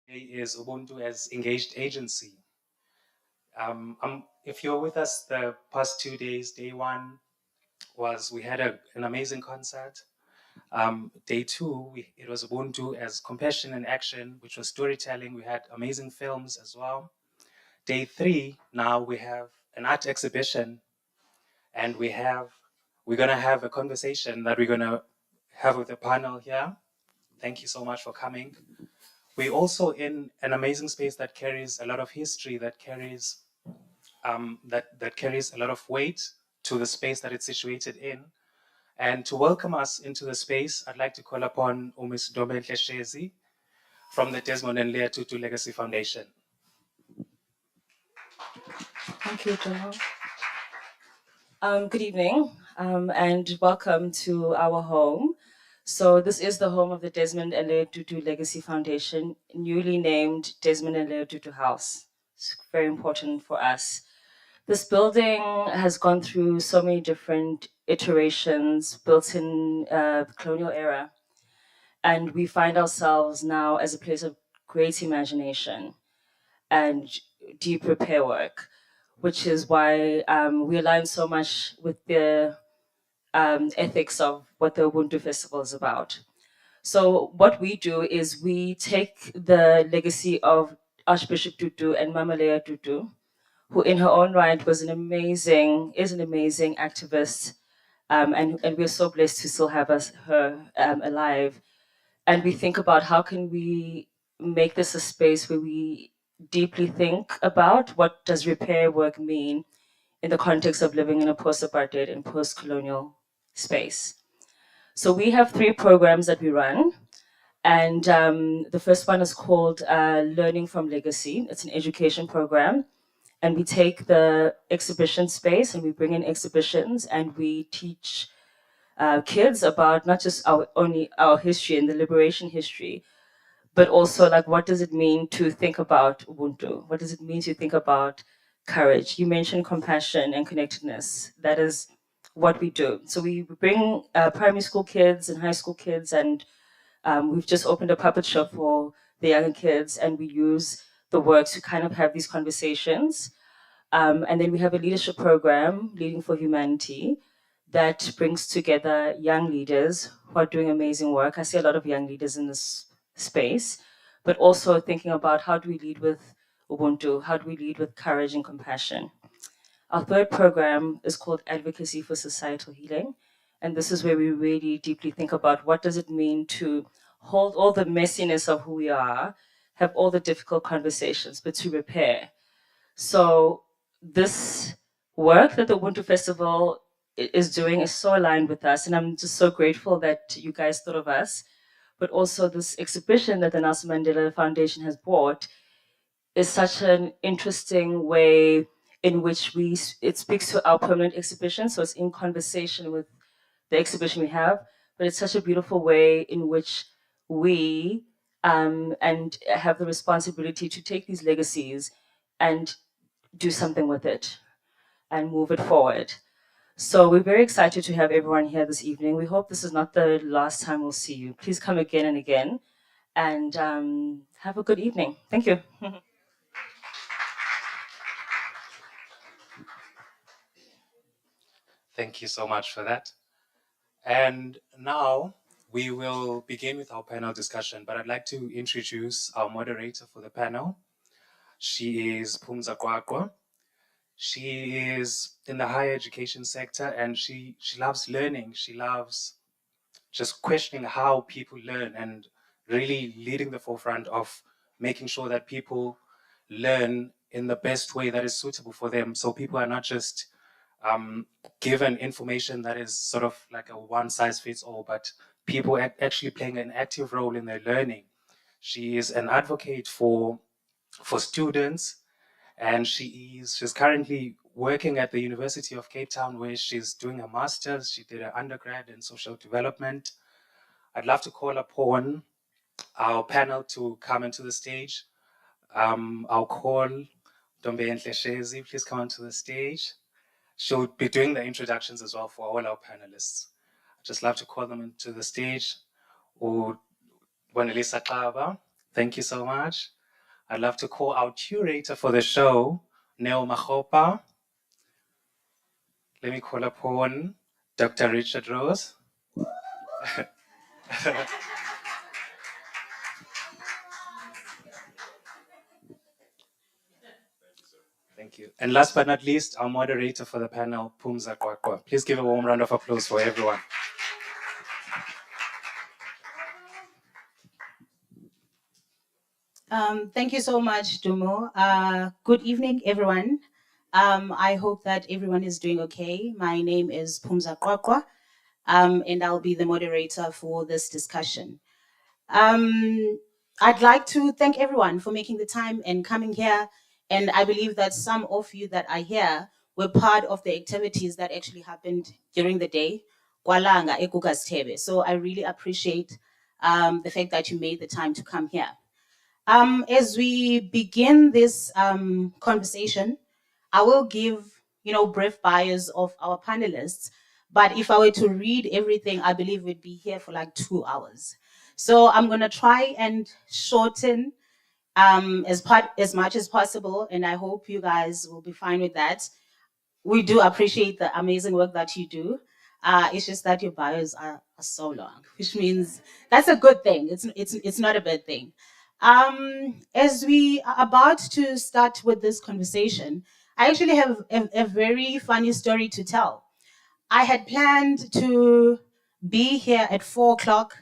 is Ubuntu as engaged agency. If you're with us the past 2 days, day one was we had an amazing concert. Day two, it was Ubuntu as compassion and action, which was storytelling. We had amazing films as well. Day three, now we have an art exhibition, and we're gonna have a conversation that we're gonna have with the panel here. Thank you so much for coming. We're also in an amazing space that carries a lot of history, that carries that carries a lot of weight to the space that it's situated in. And to welcome us into the space, I'd like to call upon Ms. Ntombenhle Shezi from the Desmond and Leah Tutu Legacy Foundation. Thank you, Joel. Good evening, and welcome to our home. So this is the home of the Desmond and Leah Tutu Legacy Foundation, newly named Desmond and Leah Tutu House. It's very important for us. This building has gone through so many different iterations, built in the colonial era. And we find ourselves now as a place of great imagination and deep repair work, which is why we align so much with the ethics of what the Ubuntu Festival is about. So what we do is we take the legacy of Archbishop Tutu and Mama Leah Tutu, who in her own right is an amazing activist, and we're so blessed to still have her alive. And we think about how can we make this a space where we deeply think about what does repair work mean in the context of living in a post-apartheid and post-colonial space. So we have 3 programs that we run. And the first one is called Learning from Legacy. It's an education program. And we take the exhibition space and we bring in exhibitions and we teach kids about not just our history and the liberation history, but also like what does it mean to think about Ubuntu? What does it mean to think about courage? You mentioned compassion and connectedness. That is what we do. So we bring primary school kids and high school kids, and we've just opened a puppet show for the younger kids, and we use the work to kind of have these conversations. And then we have a leadership program, Leading for Humanity, that brings together young leaders who are doing amazing work. I see a lot of young leaders in this space, but also thinking about how do we lead with Ubuntu? How do we lead with courage and compassion? Our third program is called Advocacy for Societal Healing. And this is where we really deeply think about what does it mean to hold all the messiness of who we are, have all the difficult conversations, but to repair. So this work that the Ubuntu Festival is doing is so aligned with us. And I'm just so grateful that you guys thought of us. But also this exhibition that the Nelson Mandela Foundation has brought is such an interesting way in which it speaks to our permanent exhibition. So it's in conversation with the exhibition we have, but it's such a beautiful way in which we and have the responsibility to take these legacies and do something with it and move it forward. So we're very excited to have everyone here this evening. We hope this is not the last time we'll see you. Please come again and again, and have a good evening. Thank you. Thank you so much for that. And now we will begin with our panel discussion, but I'd like to introduce our moderator for the panel. She is Phumza Qwaqwa. She is in the higher education sector, and she loves learning. She loves just questioning how people learn and really leading the forefront of making sure that people learn in the best way that is suitable for them. So people are not just given information that is sort of like a one size fits all, but people actually playing an active role in their learning. She is an advocate for students, and she's currently working at the University of Cape Town, where she's doing a master's. She did an undergrad in social development. I'd love to call upon our panel to come into the stage. I'll call Ntombenhle Shezi, please come onto the stage. She'll be doing the introductions as well for all our panelists. I'd just love to call them into the stage. Or Wanelisa Xaba, thank you so much. I'd love to call our curator for the show, Kneo Makgopa. Let me call upon Dr. Richard Rose. Thank you. And last but not least, our moderator for the panel, Phumza Qwaqwa. Please give a warm round of applause for everyone. Thank you so much, Dumo. Good evening, everyone. I hope that everyone is doing okay. My name is Phumza Qwaqwa, and I'll be the moderator for this discussion. I'd like to thank everyone for making the time and coming here. And I believe that some of you that are here were part of the activities that actually happened during the day. Kwalanga eKukaSithebe. So I really appreciate the fact that you made the time to come here. As we begin this conversation, I will give, brief bios of our panelists. But if I were to read everything, I believe we'd be here for like 2 hours. So I'm going to try and shorten as much as possible, and I hope you guys will be fine with that. We do appreciate the amazing work that you do. It's just that your bios are so long, which means that's a good thing. It's not a bad thing. As we are about to start with this conversation, I actually have a very funny story to tell. I had planned to be here at 4 o'clock,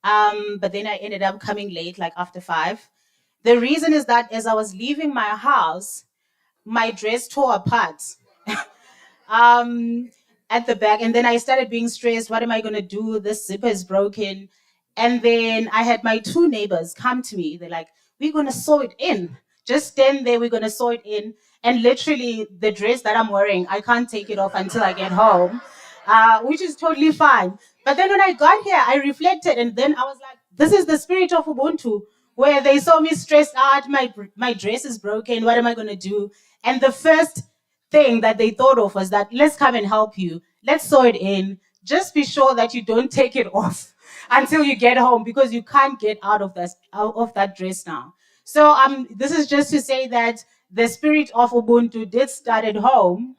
but then I ended up coming late, like after 5. The reason is that as I was leaving my house, my dress tore apart. At the back, and then I started being stressed. What am I going to do? This zipper is broken. And then I had my 2 neighbors come to me. They're like, we're going to sew it in. Just stand there, we're going to sew it in. And literally the dress that I'm wearing, I can't take it off until I get home, which is totally fine. But then when I got here, I reflected, and then I was like, this is the spirit of Ubuntu, where they saw me stressed out, my dress is broken, what am I going to do? And the first thing that they thought of was that, let's come and help you. Let's sew it in. Just be sure that you don't take it off until you get home, because you can't get out of that dress now. So this is just to say that the spirit of Ubuntu did start at home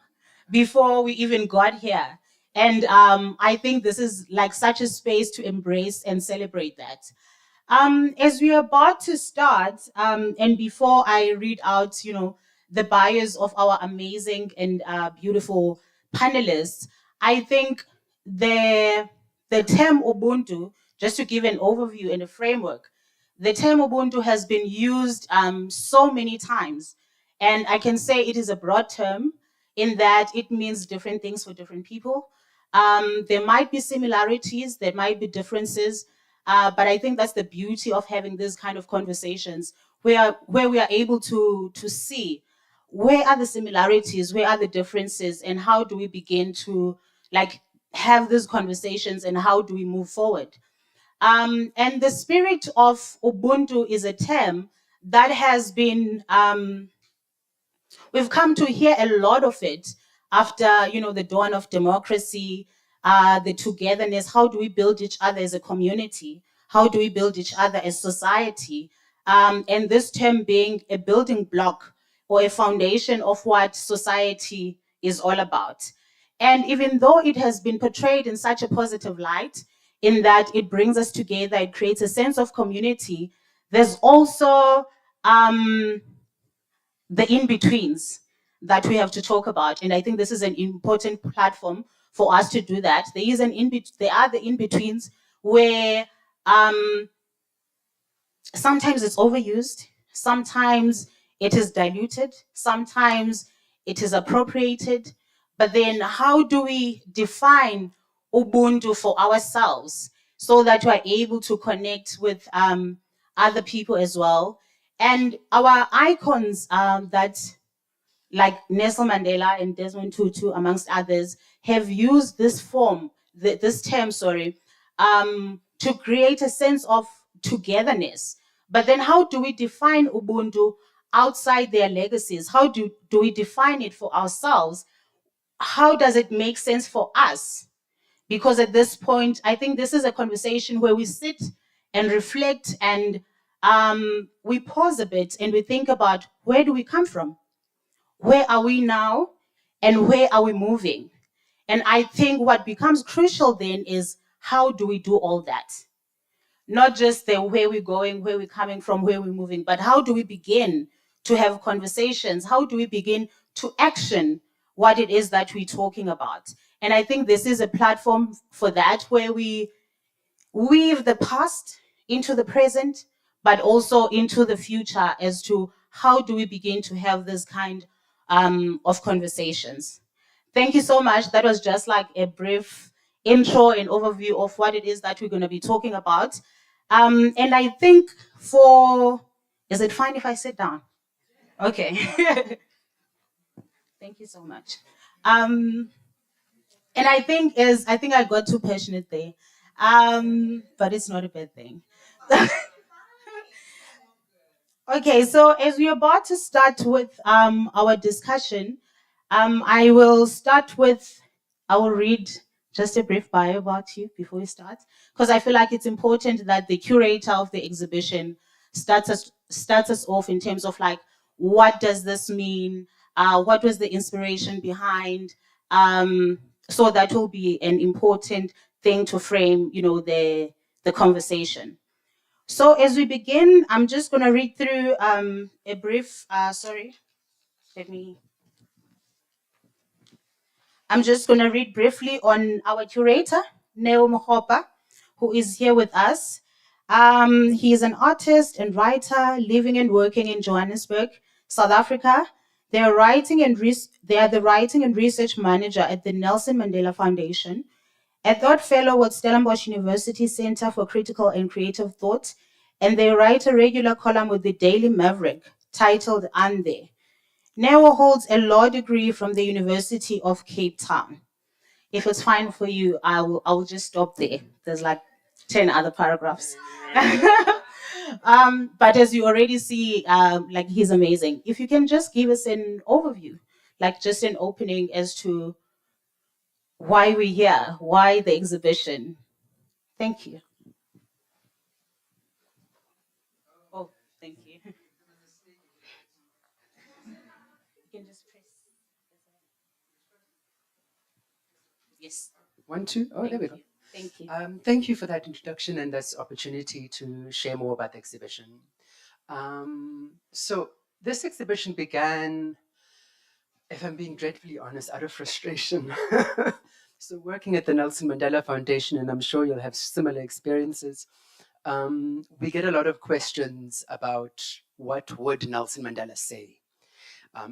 before we even got here. And I think this is like such a space to embrace and celebrate that. As we are about to start, and before I read out, the bios of our amazing and beautiful panelists, I think the term Ubuntu, just to give an overview and a framework, the term Ubuntu has been used so many times. And I can say it is a broad term in that it means different things for different people. There might be similarities, there might be differences, but I think that's the beauty of having these kind of conversations where we are able to see where are the similarities, where are the differences, and how do we begin to have these conversations, and how do we move forward. And the spirit of Ubuntu is a term that has been, we've come to hear a lot of it after, the dawn of democracy, the togetherness. How do we build each other as a community? How do we build each other as society? And this term being a building block or a foundation of what society is all about. And even though it has been portrayed in such a positive light, in that it brings us together, it creates a sense of community, there's also the in-betweens that we have to talk about. And I think this is an important platform for us to do that. There are the in-betweens where sometimes it's overused, sometimes it is diluted, sometimes it is appropriated. But then how do we define Ubuntu for ourselves so that we're able to connect with other people as well? And our icons that, like Nelson Mandela and Desmond Tutu, amongst others, have used this term, to create a sense of togetherness. But then how do we define Ubuntu outside their legacies? How do we define it for ourselves? How does it make sense for us? Because at this point, I think this is a conversation where we sit and reflect and we pause a bit and we think about, where do we come from? Where are we now? And where are we moving? And I think what becomes crucial then is, how do we do all that? Not just the where we're going, where we're coming from, where we're moving, but how do we begin to have conversations? How do we begin to action what it is that we're talking about? And I think this is a platform for that, where we weave the past into the present, but also into the future, as to how do we begin to have this kind of conversations. Thank you so much. That was just like a brief intro and overview of what it is that we're going to be talking about. And I think is it fine if I sit down? Okay. Thank you so much. And I think I got too passionate there. But it's not a bad thing. Okay, so as we're about to start with our discussion, I will read just a brief bio about you before we start, because I feel like it's important that the curator of the exhibition starts us off in terms of, like, what does this mean? What was the inspiration behind? So that will be an important thing to frame, the conversation. So as we begin, I'm just going to read through a brief, I'm just going to read briefly on our curator, Kneo Makgopa, who is here with us. He is an artist and writer living and working in Johannesburg, South Africa. They are the writing and research manager at the Nelson Mandela Foundation, a thought fellow with Stellenbosch University Center for Critical and Creative Thought, and they write a regular column with the Daily Maverick titled Ande. Kneo holds a law degree from the University of Cape Town. If it's fine for you, I will just stop there. There's like 10 other paragraphs. But as you already see, like, he's amazing. If you can just give us an overview, like just an opening as to why we're here, why the exhibition. Thank you. Oh, thank you. You can just press. Yes. 1, 2. Oh, there we go. Thank you. Thank you for that introduction and this opportunity to share more about the exhibition. So this exhibition began, if I'm being dreadfully honest, out of frustration. So working at the Nelson Mandela Foundation, and I'm sure you'll have similar experiences, we get a lot of questions about what would Nelson Mandela say.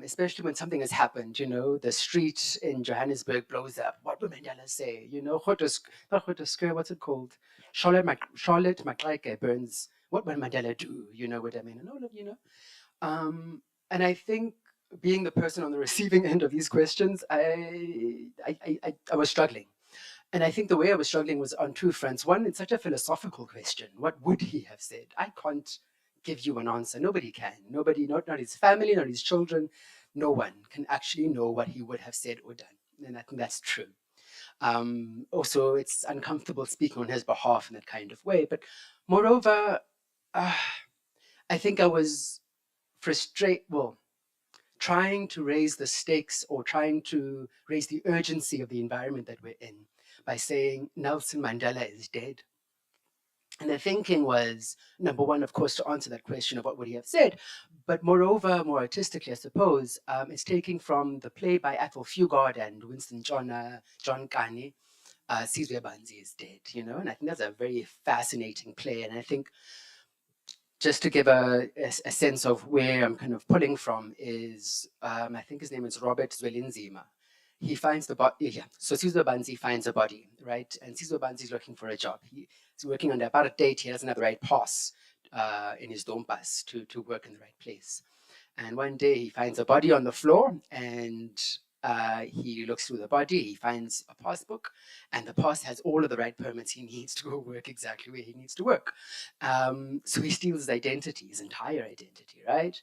Especially when something has happened, the street in Johannesburg blows up. What would Mandela say? Groote Square, what's it called? Charlotte Maxeke burns. What would Mandela do? You know what I mean? And all of, and I think, being the person on the receiving end of these questions, I was struggling. And I think the way I was struggling was on two fronts. One, it's such a philosophical question. What would he have said? I can't give you an answer. Nobody can. Nobody, not his family, not his children. No one can actually know what he would have said or done. And I think that's true. Also, it's uncomfortable speaking on his behalf in that kind of way. But moreover, I think I was trying to raise the stakes, or trying to raise the urgency of the environment that we're in by saying Nelson Mandela is dead. And the thinking was, number one, of course, to answer that question of what would he have said, but moreover, more artistically, I suppose, it's taking from the play by Athol Fugard and Winston John Kani, Sizwe Banzi is dead, and I think that's a very fascinating play. And I think, just to give a sense of where I'm kind of pulling from, is, I think his name is Robert Zwelinzima. He finds the body, so Sizwe Banzi finds a body, right? And Sizwe Banzi is looking for a job. He's working on about a date. He doesn't have the right pass in his dompas to work in the right place. And one day he finds a body on the floor, and he looks through the body. He finds a passbook, and the pass has all of the right permits he needs to go work exactly where he needs to work. So he steals his identity, his entire identity, right?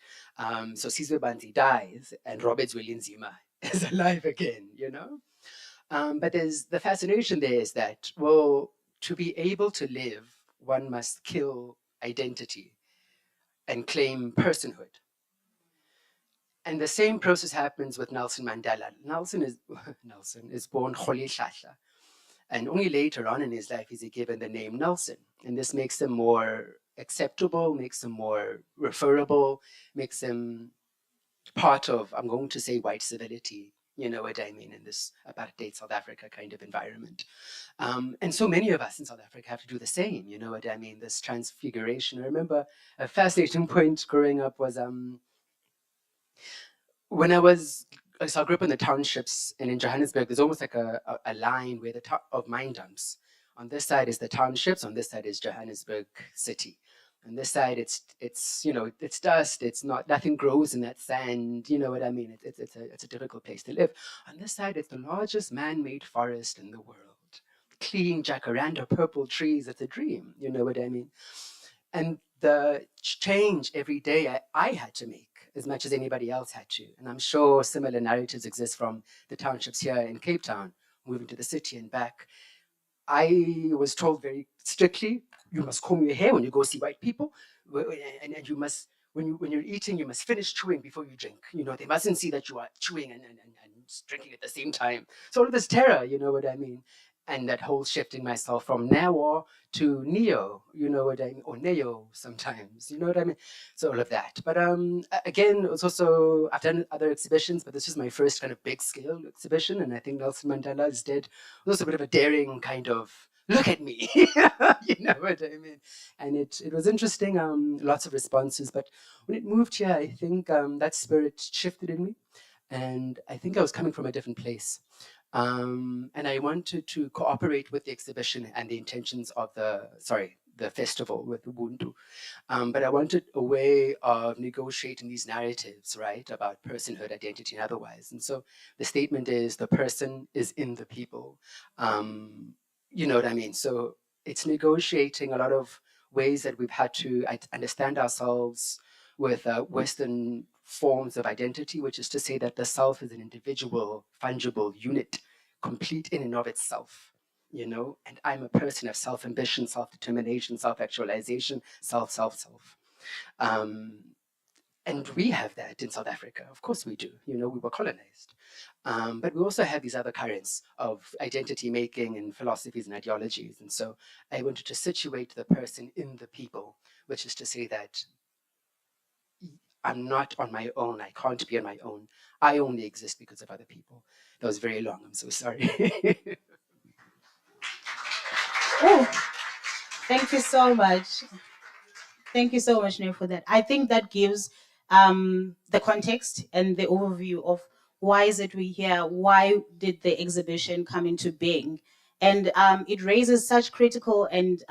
So Sizwe Banzi dies, and Robert Zwelinzima is alive again, But there's the fascination there is that, well, to be able to live, one must kill identity. and claim personhood. And the same process happens with Nelson Mandela. Nelson is born Kgolihlahla, and only later on in his life is he given the name Nelson. And this makes him more acceptable, makes him more referable, makes him part of, I'm going to say, white civility, you know what I mean, in this apartheid South Africa kind of environment. And so many of us in South Africa have to do the same, you know what I mean, this transfiguration. I remember a fascinating point growing up was when I grew up in the townships, and in Johannesburg, there's almost like a line where of mine dumps. On this side is the townships, on this side is Johannesburg city. On this side, it's you know, it's dust. It's not, nothing grows in that sand. You know what I mean? It's a difficult place to live. On this side, it's the largest man-made forest in the world. Clean jacaranda, purple trees. It's a dream. You know what I mean? And the change every day I had to make as much as anybody else had to. And I'm sure similar narratives exist from the townships here in Cape Town, moving to the city and back. I was told very strictly, you must comb your hair when you go see white people, and you must, when you're eating, you must finish chewing before you drink. You know, they mustn't see that you are chewing and drinking at the same time. So all of this terror, you know what I mean? And that whole shifting myself from Kneo to Kneo, you know what I mean, or Kneo sometimes, you know what I mean? So all of that. But again, it was also, I've done other exhibitions, but this is my first kind of big scale exhibition, and I think Nelson Mandela is dead. It was also a bit of a daring kind of, look at me, you know what I mean? And it was interesting, lots of responses, but when it moved here, I think that spirit shifted in me, and I think I was coming from a different place. And I wanted to cooperate with the exhibition and the intentions of the festival with Ubuntu. But I wanted a way of negotiating these narratives, right, about personhood, identity, and otherwise. And so the statement is the person is in the people. You know what I mean? So it's negotiating a lot of ways that we've had to understand ourselves with Western forms of identity, which is to say that the self is an individual, fungible unit, complete in and of itself, you know, and I'm a person of self-ambition, self-determination, self-actualization, self. And we have that in South Africa. Of course we do. You know, we were colonized. But we also have these other currents of identity making and philosophies and ideologies. And so I wanted to situate the person in the people, which is to say that I'm not on my own. I can't be on my own. I only exist because of other people. That was very long. I'm so sorry. Oh, thank you so much. Thank you so much, Kneo, for that. I think that gives the context and the overview of why is it we're here, why did the exhibition come into being. And it raises such critical and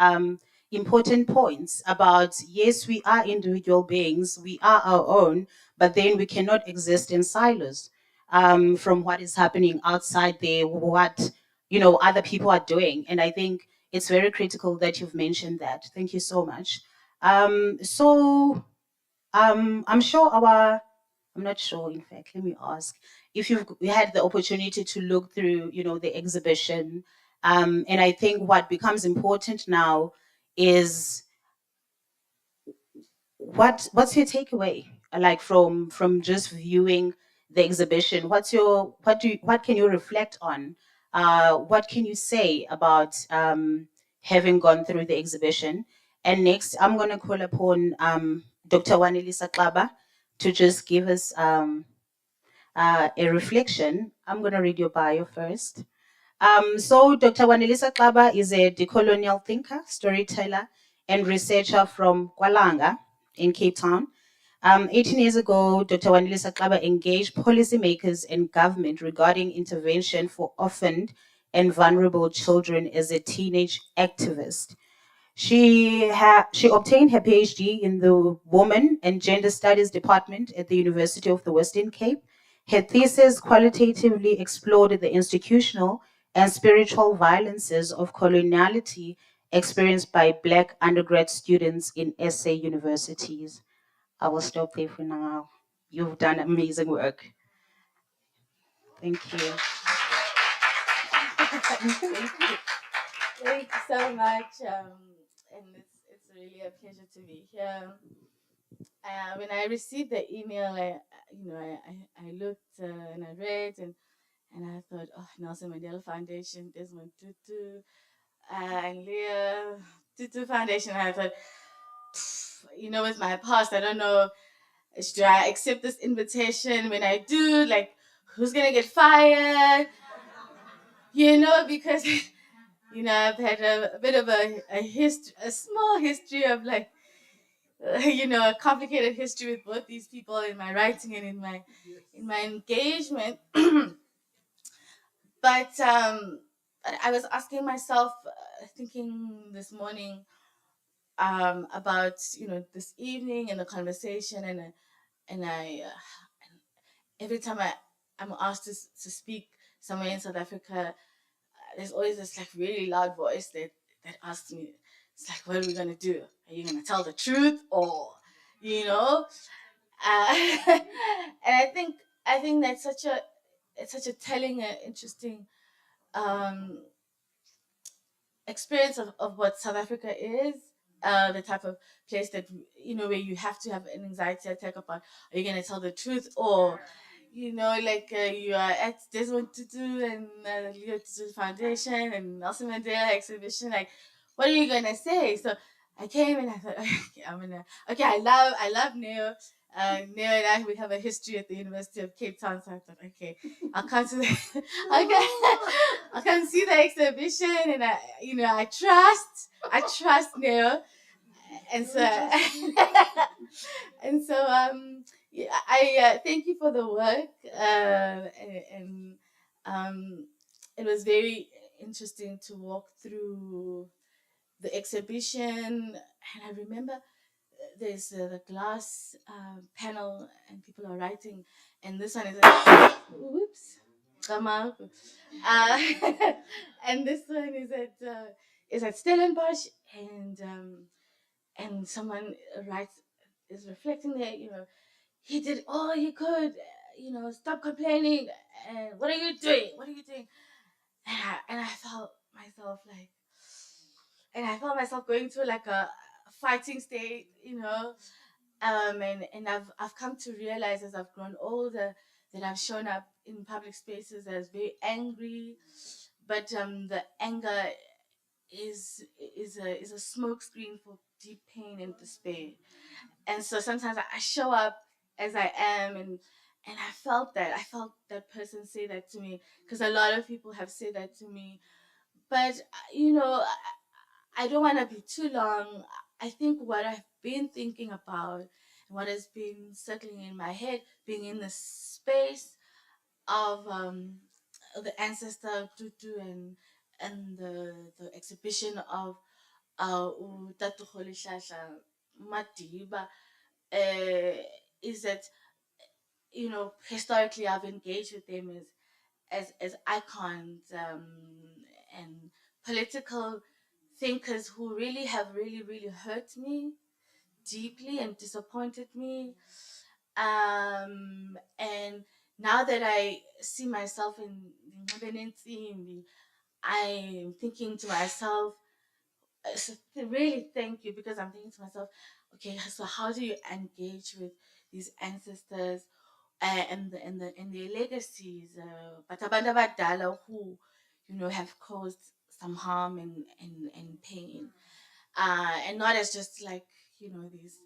important points about, yes, we are individual beings, we are our own, but then we cannot exist in silos from what is happening outside there, what, you know, other people are doing. And I think it's very critical that you've mentioned that. Thank you so much. I'm sure I'm not sure, in fact, let me ask if you had the opportunity to look through, you know, the exhibition. And I think what becomes important now is what's your takeaway, like from just viewing the exhibition? What can you reflect on? What can you say about having gone through the exhibition? And next, I'm going to call upon Dr. Wanelisa Xaba to just give us a reflection. I'm going to read your bio first. So Dr. Wanelisa Xaba is a decolonial thinker, storyteller, and researcher from Kwalanga in Cape Town. 18 years ago, Dr. Wanelisa Xaba engaged policymakers and government regarding intervention for orphaned and vulnerable children as a teenage activist. She obtained her PhD in the Women and Gender Studies Department at the University of the Western Cape. Her thesis qualitatively explored the institutional and spiritual violences of coloniality experienced by Black undergrad students in SA universities. I will stop there for now. You've done amazing work. Thank you. Thank you so much. And it's really a pleasure to be here. When I received the email, I looked and I read and I thought, oh, Nelson Mandela Foundation, Desmond Tutu, and Leah Tutu Foundation. I thought, with my past, I don't know, should I accept this invitation? When I do, like, who's gonna get fired? Because I've had a bit of a small history of like, a complicated history with both these people in my writing and in my engagement. But I was asking myself, thinking this morning about this evening and the conversation, and I every time I'm asked to speak somewhere in South Africa, there's always this like really loud voice that asks me, it's like, what are we gonna do? Are you gonna tell the truth, or you know? And I think that's such a telling, interesting um, experience of what South Africa is. The type of place that where you have to have an anxiety attack about, are you gonna tell the truth, or like you are at Desmond Tutu and Leo Tutu Foundation and Nelson Mandela exhibition, like what are you gonna say? So I came and I thought, okay, I love Kneo. Kneo and I, we have a history at the University of Cape Town, so I thought, okay, I'll come to the okay, I'll come see the exhibition, and I trust Kneo, and so and so yeah, I thank you for the work, and it was very interesting to walk through the exhibition, and I remember there's the glass panel and people are writing, and this one is whoops, uh, and this one is at Stellenbosch, and someone writes, is reflecting there, he did all he could, stop complaining, and what are you doing? What are you doing? And I felt myself like, and I felt myself going through like a fighting state, and I've come to realize as I've grown older that I've shown up in public spaces as very angry, but the anger is a smokescreen for deep pain and despair. And so sometimes I show up as I am, and I felt that person say that to me, because a lot of people have said that to me. But I don't want to be too long. I think what I've been thinking about and what has been circling in my head, being in the space of the ancestor Tutu, and the exhibition of Tatu Kholishasha Madiba, is that historically I've engaged with them as icons, and political thinkers who really have really hurt me deeply and disappointed me. And now that I see myself in Ntombenhle, I'm thinking to myself, really thank you, because I'm thinking to myself, okay, so how do you engage with these ancestors, and their legacies, but abantu abadala who have caused some harm and pain, and not as just like these,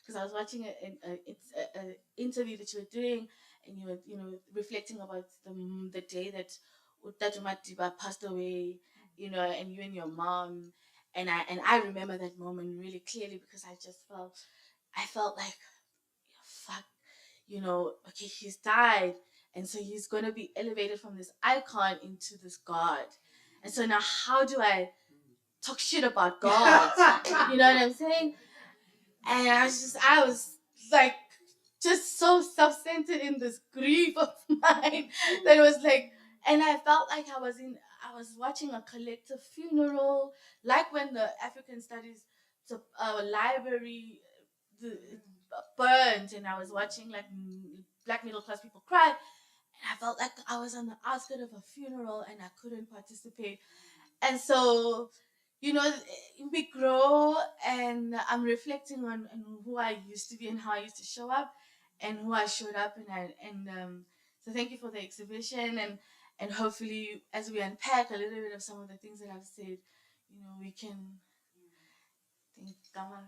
because I was watching a interview that you were doing, and you were reflecting about the day that Utatu Madiba passed away, and you and your mom, and I remember that moment really clearly, because I felt like, fuck, okay, he's died, and so he's gonna be elevated from this icon into this god, and so now how do I talk shit about God? You know what I'm saying? And I was like, just so self-centered in this grief of mine that it was like, and I felt like I was watching a collective funeral, like when the African Studies library the, burned, and I was watching like black middle class people cry, and I felt like I was on the outskirts of a funeral and I couldn't participate. And so you know, we grow, and I'm reflecting on who I used to be and how I used to show up and who I showed up, so thank you for the exhibition, and hopefully as we unpack a little bit of some of the things that I've said, we can think, come on.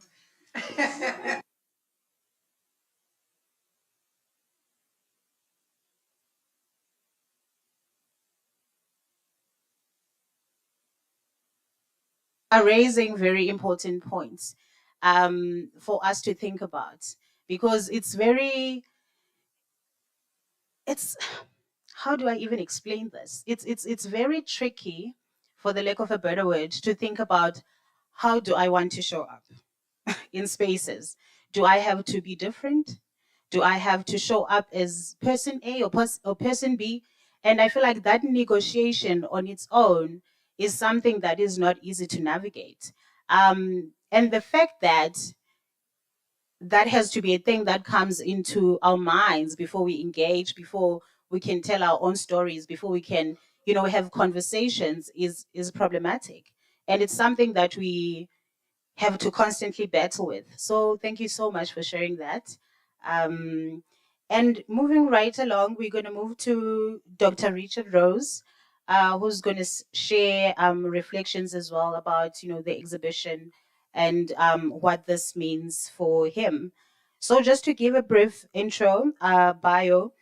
Are raising very important points for us to think about, because it's how do I even explain this? It's very tricky, for the lack of a better word, to think about how do I want to show up in spaces. Do I have to be different? Do I have to show up as person A or person B? And I feel like that negotiation on its own is something that is not easy to navigate. And the fact that that has to be a thing that comes into our minds before we engage, before we can tell our own stories, before we can, have conversations, is problematic. And it's something that we have to constantly battle with. So thank you so much for sharing that. Um, and moving right along, we're going to move to Dr. Richard Rose, who's going to share reflections as well about, the exhibition and what this means for him. So just to give a brief intro, bio,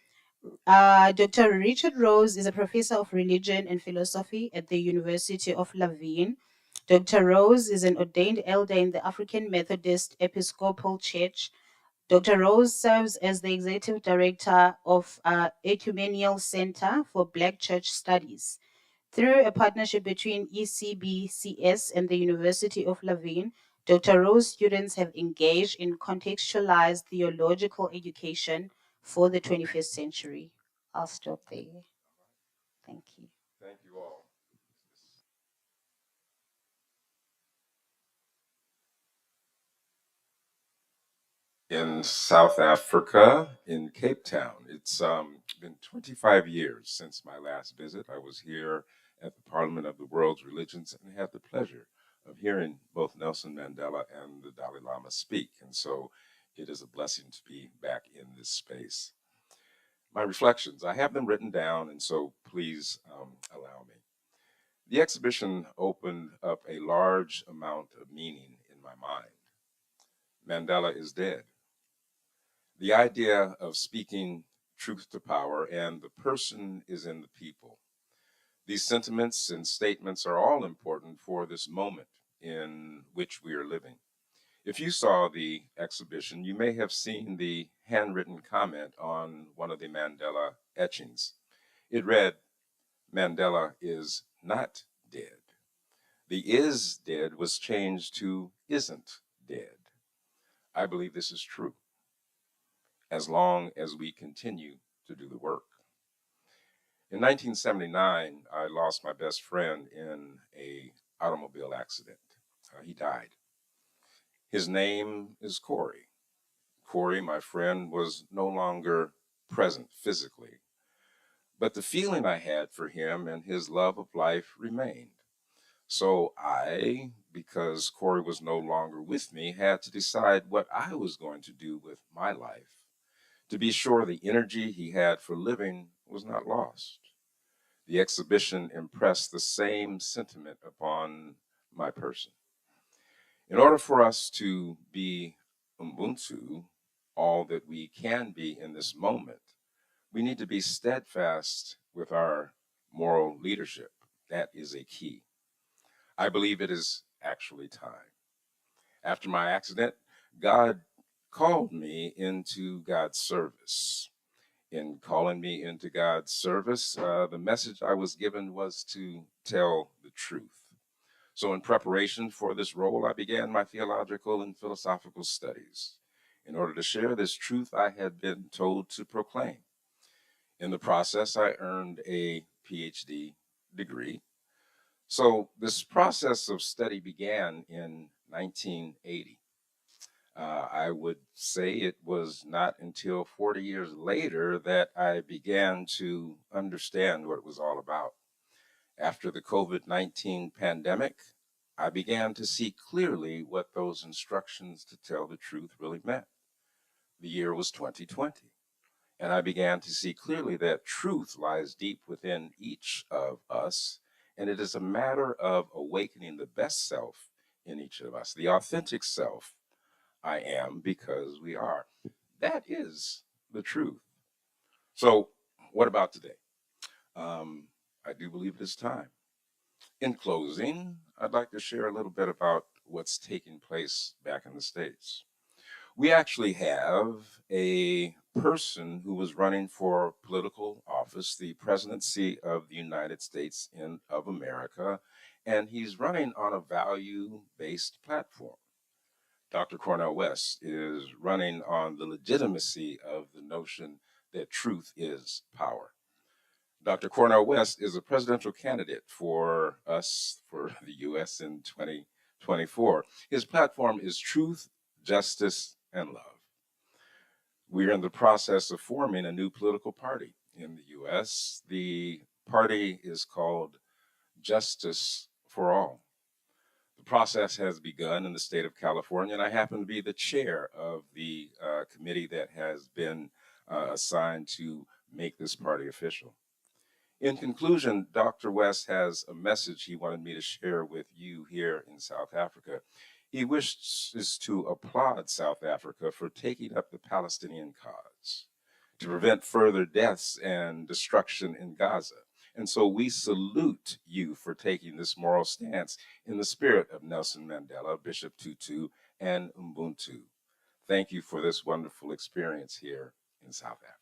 Dr. Richard Rose is a professor of religion and philosophy at the University of Laverne. Dr. Rose is an ordained elder in the African Methodist Episcopal Church. Dr. Rose serves as the executive director of Ecumenical Center for Black Church Studies. Through a partnership between ECBCS and the University of Laverne, Dr. Rose students have engaged in contextualized theological education for the 21st century. I'll stop there. Thank you. Thank you all. In South Africa, in Cape Town. It's been 25 years since my last visit. I was here at the Parliament of the World's Religions and had the pleasure of hearing both Nelson Mandela and the Dalai Lama speak. And so it is a blessing to be back in this space. My reflections, I have them written down, and so please allow me. The exhibition opened up a large amount of meaning in my mind. Mandela is dead. The idea of speaking truth to power, and the person is in the people. These sentiments and statements are all important for this moment in which we are living. If you saw the exhibition, you may have seen the handwritten comment on one of the Mandela etchings. It read, "Mandela is not dead." The "is dead" was changed to "isn't dead." I believe this is true, as long as we continue to do the work. In 1979, I lost my best friend in an automobile accident. He died. His name is Corey. Corey, my friend, was no longer present physically, but the feeling I had for him and his love of life remained. So because Corey was no longer with me, had to decide what I was going to do with my life, to be sure the energy he had for living was not lost. The exhibition impressed the same sentiment upon my person. In order for us to be Ubuntu, all that we can be in this moment, we need to be steadfast with our moral leadership. That is a key. I believe it is actually time. After my accident, God called me into God's service. In calling me into God's service, the message I was given was to tell the truth. So, in preparation for this role, I began my theological and philosophical studies in order to share this truth I had been told to proclaim. In the process, I earned a PhD degree. So, this process of study began in 1980. I would say it was not until 40 years later that I began to understand what it was all about. After the COVID-19 pandemic, I began to see clearly what those instructions to tell the truth really meant. The year was 2020, and I began to see clearly that truth lies deep within each of us, and it is a matter of awakening the best self in each of us, the authentic self. I am because we are. That is the truth. So, what about today? I do believe it is time. In closing, I'd like to share a little bit about what's taking place back in the States. We actually have a person who was running for political office, the presidency of the United States of America, and he's running on a value-based platform. Dr. Cornel West is running on the legitimacy of the notion that truth is power. Dr. Cornel West is a presidential candidate for us, for the US in 2024. His platform is truth, justice, and love. We're in the process of forming a new political party in the US. The party is called Justice for All. The process has begun in the state of California, and I happen to be the chair of the committee that has been assigned to make this party official. In conclusion, Dr. West has a message he wanted me to share with you here in South Africa. He wishes to applaud South Africa for taking up the Palestinian cause, to prevent further deaths and destruction in Gaza. And so we salute you for taking this moral stance in the spirit of Nelson Mandela, Bishop Tutu, and Ubuntu. Thank you for this wonderful experience here in South Africa.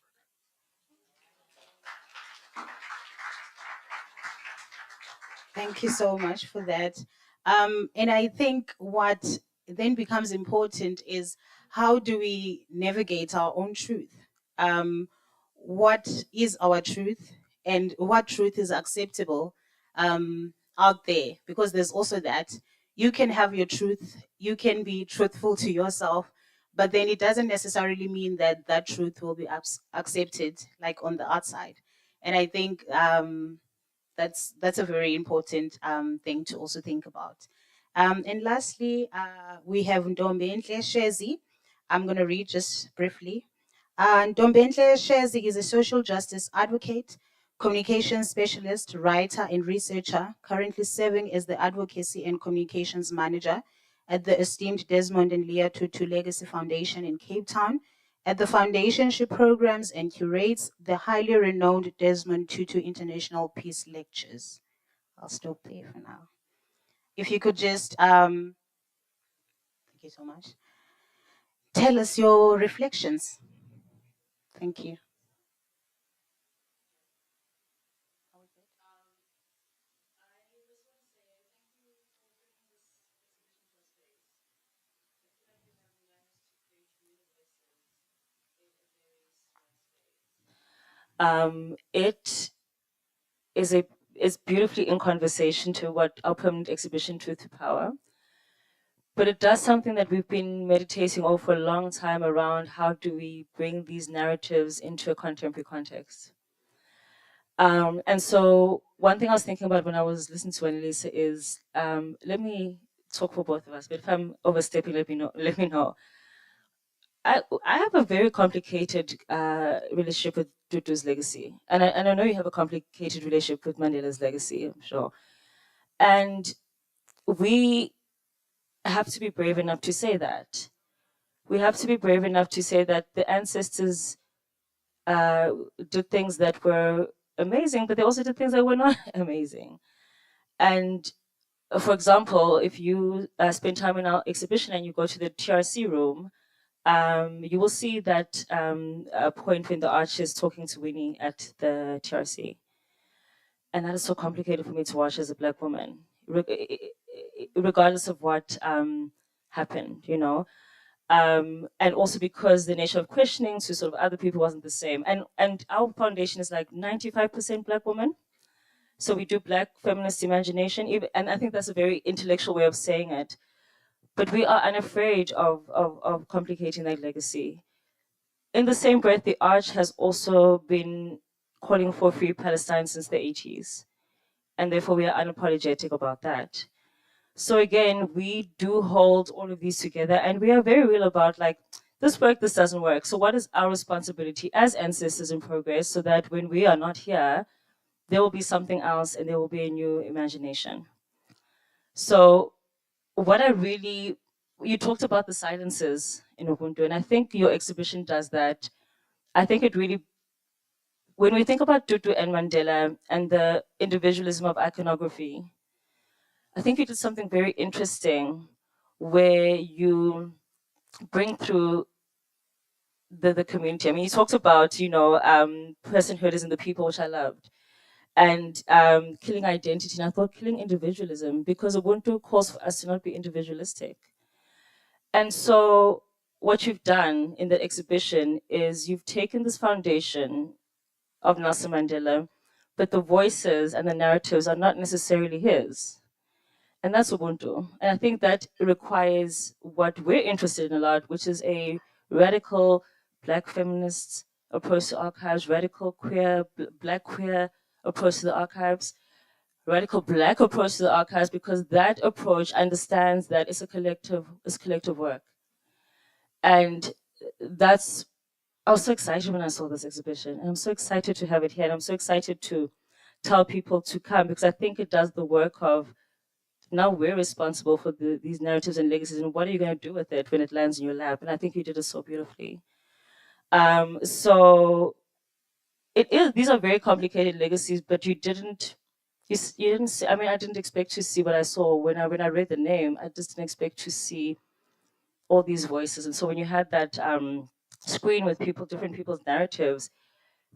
Thank you so much for that. And I think what then becomes important is how do we navigate our own truth? What is our truth and what truth is acceptable out there? Because there's also that. You can have your truth, you can be truthful to yourself, but then it doesn't necessarily mean that that truth will be accepted like on the outside. And I think that's a very important thing to also think about. And lastly, we have Ntombenhle Shezi. I'm going to read just briefly. Ntombenhle Shezi is a social justice advocate, communications specialist, writer, and researcher, currently serving as the Advocacy and Communications Manager at the esteemed Desmond and Leah Tutu Legacy Foundation in Cape Town. At the foundation, she programs and curates the highly renowned Desmond Tutu International Peace Lectures. I'll stop there for now. If you could just, thank you so much, tell us your reflections. Thank you. It is beautifully in conversation to what our permanent exhibition Truth to Power. But it does something that we've been meditating over for a long time around how do we bring these narratives into a contemporary context. And so one thing I was thinking about when I was listening to Wanelisa is, let me talk for both of us, but if I'm overstepping, let me know. I have a very complicated relationship with Tutu's legacy. And I know you have a complicated relationship with Mandela's legacy, I'm sure. And we have to be brave enough to say that. We have to be brave enough to say that the ancestors did things that were amazing, but they also did things that were not amazing. And for example, if you spend time in our exhibition and you go to the TRC room, you will see that a point when the arch is talking to Winnie at the TRC. And that is so complicated for me to watch as a Black woman, regardless of what happened, you know. And also because the nature of questioning to sort of other people wasn't the same. And our foundation is like 95% Black women. So we do Black feminist imagination, and I think that's a very intellectual way of saying it. But we are unafraid of complicating that legacy. In the same breath, the Arch has also been calling for free Palestine since the 80s. And therefore we are unapologetic about that. So again, we do hold all of these together, and we are very real about like, this doesn't work. So what is our responsibility as ancestors in progress, so that when we are not here, there will be something else and there will be a new imagination. So what I really, you talked about the silences in Ubuntu, and I think your exhibition does that. I think it really, when we think about Tutu and Mandela and the individualism of iconography, I think you did something very interesting where you bring through the community. I mean, you talked about, personhood is in the people, which I loved, and killing identity. And I thought killing individualism, because Ubuntu calls for us to not be individualistic. And so what you've done in the exhibition is you've taken this foundation of Nelson Mandela, but the voices and the narratives are not necessarily his. And that's Ubuntu. And I think that requires what we're interested in a lot, which is a radical Black feminist approach to archives, radical queer, Black queer approach to the archives, radical Black approach to the archives, because that approach understands that it's collective work. And that's, I was so excited when I saw this exhibition, and I'm so excited to have it here, and I'm so excited to tell people to come, because I think it does the work of, now we're responsible for these narratives and legacies, and what are you going to do with it when it lands in your lap? And I think you did it so beautifully. So it is, these are very complicated legacies, but you didn't see, I mean, I didn't expect to see what I saw when I read the name. I just didn't expect to see all these voices. And so when you had that screen with different people's narratives,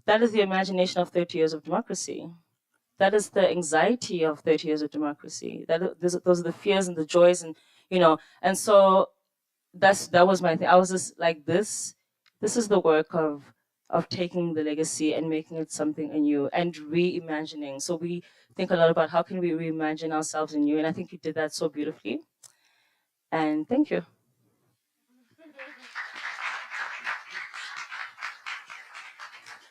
that is the imagination of 30 years of democracy. That is the anxiety of 30 years of democracy. Those are the fears and the joys, and and so that was my thing. I was just like, this is the work of taking the legacy and making it something anew and reimagining. So we think a lot about how can we reimagine ourselves anew, and I think you did that so beautifully. And thank you.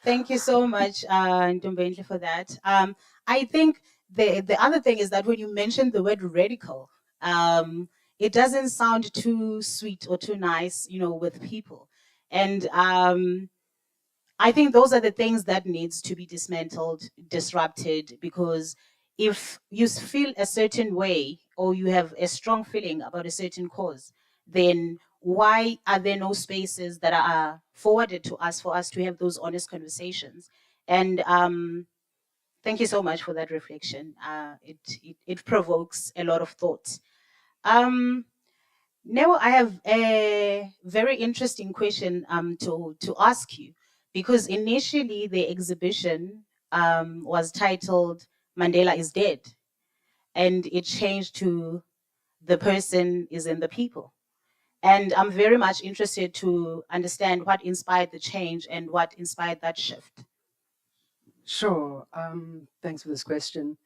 Thank you so much, Ntombenhle, for that. I think the other thing is that when you mentioned the word radical, it doesn't sound too sweet or too nice, with people. And I think those are the things that needs to be dismantled, disrupted, because if you feel a certain way or you have a strong feeling about a certain cause, then why are there no spaces that are forwarded to us for us to have those honest conversations? And thank you so much for that reflection. It provokes a lot of thought. Now I have a very interesting question to ask you, because initially the exhibition was titled Mandela is Dead, and it changed to The Person is in the People. And I'm very much interested to understand what inspired the change and what inspired that shift. Sure. Thanks for this question.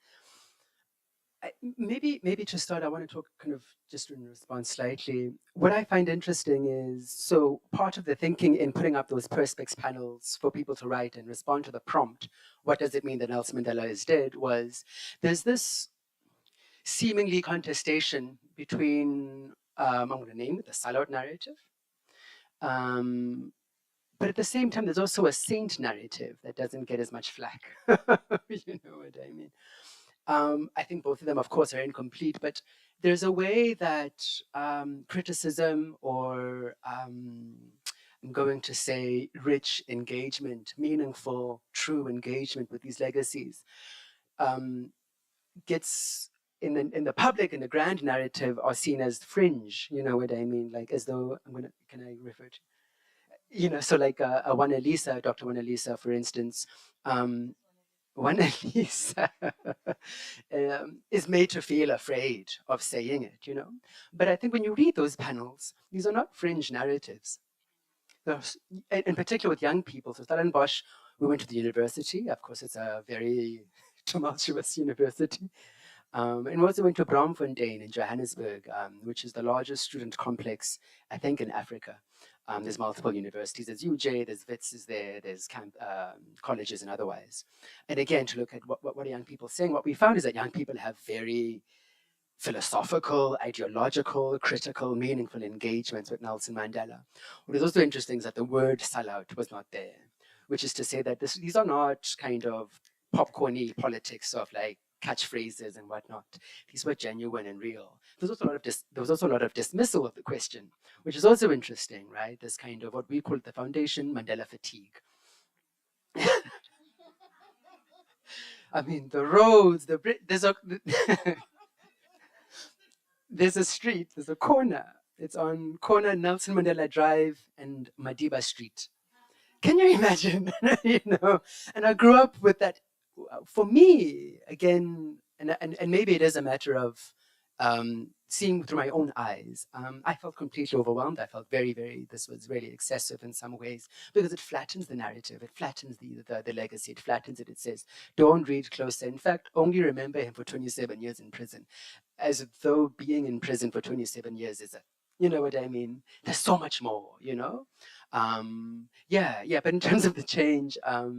Maybe to start, I want to talk kind of just in response slightly. What I find interesting is, so part of the thinking in putting up those perspex panels for people to write and respond to the prompt, what does it mean that Nelson Mandela is dead, was there's this seemingly contestation between, I'm going to name it the sellout narrative, but at the same time, there's also a saint narrative that doesn't get as much flack. You know what I mean? I think both of them, of course, are incomplete, but there's a way that criticism or I'm going to say rich engagement, meaningful, true engagement with these legacies gets in the public, in the grand narrative, are seen as fringe. You know what I mean? Like as though can I refer to? So like a Wanelisa, Dr. Wanelisa, for instance, Wanelisa is made to feel afraid of saying it, But I think when you read those panels, these are not fringe narratives. In particular with young people. So Stellenbosch, we went to the university. Of course, it's a very tumultuous university. And we also went to Braamfontein in Johannesburg, which is the largest student complex, I think, in Africa. There's multiple universities. There's UJ, there's Wits is there, there's colleges and otherwise. And again, to look at what are young people saying, what we found is that young people have very philosophical, ideological, critical, meaningful engagements with Nelson Mandela. What is also interesting is that the word sellout was not there, which is to say that these are not kind of popcorny politics of like catchphrases and whatnot. These were genuine and real. There was also a lot of dismissal of the question, which is also interesting, right? This kind of what we call the foundation Mandela fatigue. I mean, the roads, there's a street, there's a corner. It's on corner Nelson Mandela Drive and Madiba Street. Can you imagine? You know, and I grew up with that. For me, again, and maybe it is a matter of seeing through my own eyes. I felt completely overwhelmed. I felt this was really excessive in some ways because it flattens the narrative. It flattens the legacy. It flattens it. It says, don't read closer. In fact, only remember him for 27 years in prison. As though being in prison for 27 years is you know what I mean? There's so much more, you know? But in terms of the change, I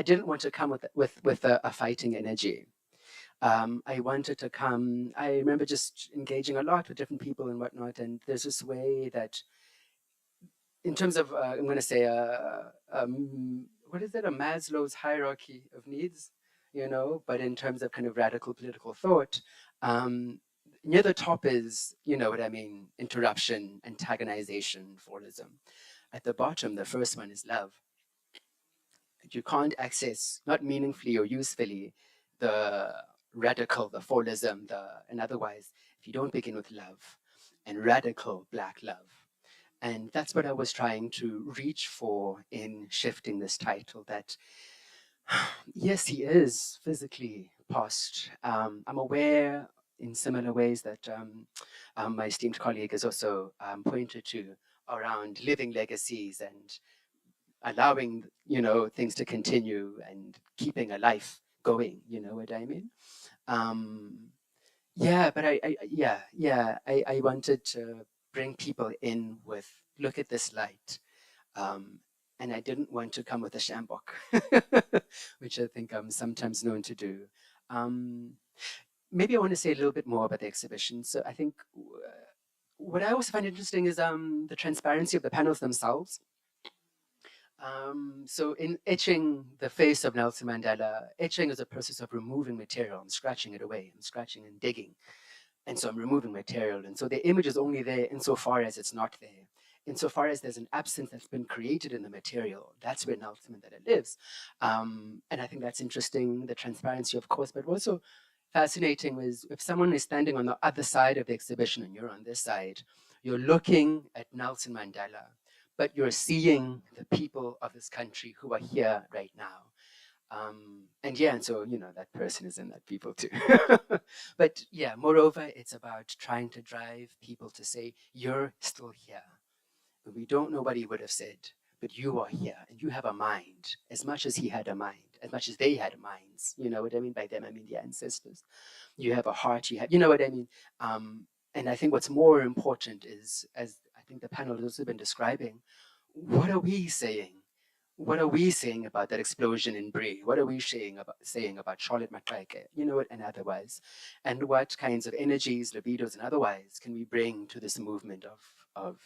didn't want to come with a fighting energy. I wanted to come. I remember just engaging a lot with different people and whatnot, and there's this way that, in terms of, I'm going to say, what is it? A Maslow's hierarchy of needs, you know. But in terms of kind of radical political thought, near the top is, you know what I mean, interruption, antagonization, fallism. At the bottom, the first one is love. You can't access, not meaningfully or usefully, the radical, the fallism, and otherwise, if you don't begin with love and radical Black love. And that's what I was trying to reach for in shifting this title, that yes, he is physically past. I'm aware in similar ways that my esteemed colleague has also pointed to around living legacies and allowing, you know, things to continue and keeping a life going, you know what I mean? But I wanted to bring people in with, look at this light. And I didn't want to come with a shambok, which I think I'm sometimes known to do. Maybe I want to say a little bit more about the exhibition. So I think what I also find interesting is the transparency of the panels themselves. So in etching the face of Nelson Mandela, etching is a process of removing material. I'm scratching it away. I'm scratching and digging. And so I'm removing material. And so the image is only there insofar as it's not there. Insofar as there's an absence that's been created in the material, that's where Nelson Mandela lives. And I think that's interesting, the transparency, of course, but also fascinating was if someone is standing on the other side of the exhibition and you're on this side, you're looking at Nelson Mandela, but you're seeing the people of this country who are here right now. And so, you know, that person is in that people too. But yeah, moreover, it's about trying to drive people to say, you're still here. But we don't know what he would have said, but you are here and you have a mind, as much as he had a mind, as much as they had minds. You know what I mean? By them, I mean the ancestors. You have a heart, you know what I mean? And I think what's more important is, as I think the panel has also been describing, what are we saying? What are we saying about that explosion in Brie? What are we saying about Charlotte Maxeke, you know, and otherwise? And what kinds of energies, libidos, and otherwise can we bring to this movement of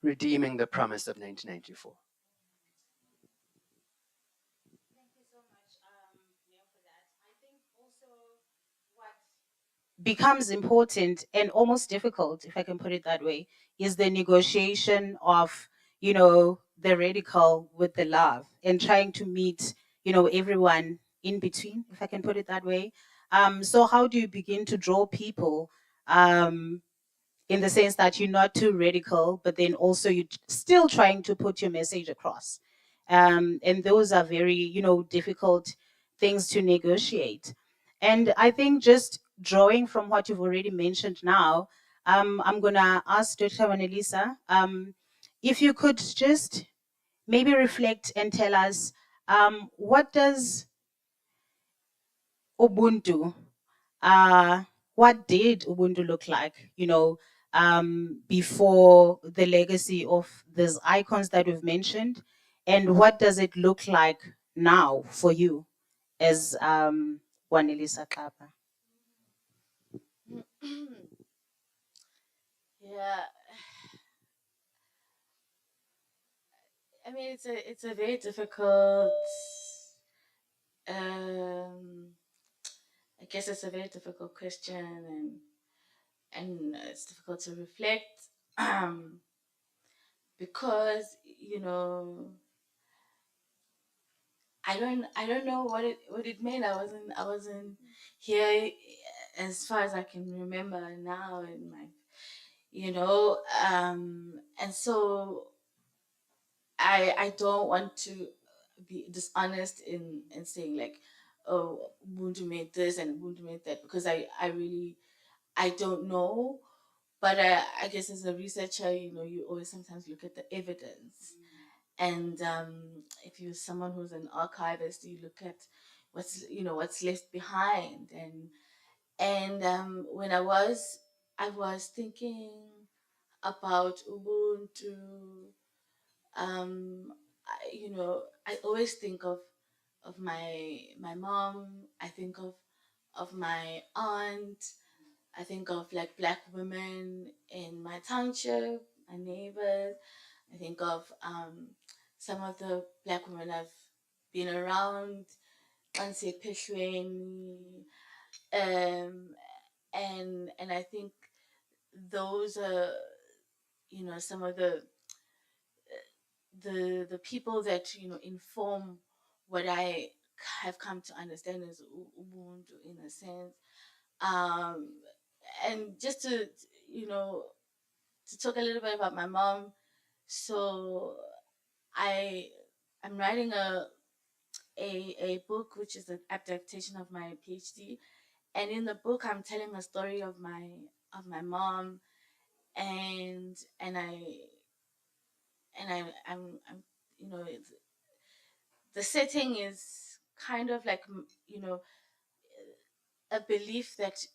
redeeming the promise of 1994? Thank you so much, Kneo, for that. I think also what becomes important and almost difficult, if I can put it that way, is the negotiation of, you know, the radical with the love and trying to meet, you know, everyone in between, if I can put it that way. So how do you begin to draw people in the sense that you're not too radical, but then also you're still trying to put your message across? And those are very, you know, difficult things to negotiate. And I think just drawing from what you've already mentioned now, I'm gonna ask Dr. Wanelisa, if you could just maybe reflect and tell us, what does Ubuntu, what did Ubuntu look like, you know, before the legacy of these icons that we've mentioned, and what does it look like now for you as Wanelisa Xaba. Yeah, I mean it's a very difficult. I guess it's a very difficult question, and it's difficult to reflect, because I don't know what it meant. I wasn't here as far as I can remember now in my and so I don't want to be dishonest in saying like, oh, Ubuntu made this and Ubuntu made that, because I really I don't know. But I guess as a researcher, you always sometimes look at the evidence. And if you're someone who's an archivist, you look at what's left behind. And when I was thinking about Ubuntu, I always think of my mom. I think of my aunt. I think of like black women in my township, my neighbors. I think of some of the black women I've been around, Anse Peshweni, um, and I think those are some of the people that inform what I have come to understand as Ubuntu in a sense. Um, and just to you know to talk a little bit about my mom. So I I'm writing a book which is an adaptation of my PhD, and in the book I'm telling a story of my mom, and I'm the setting is kind of like a belief that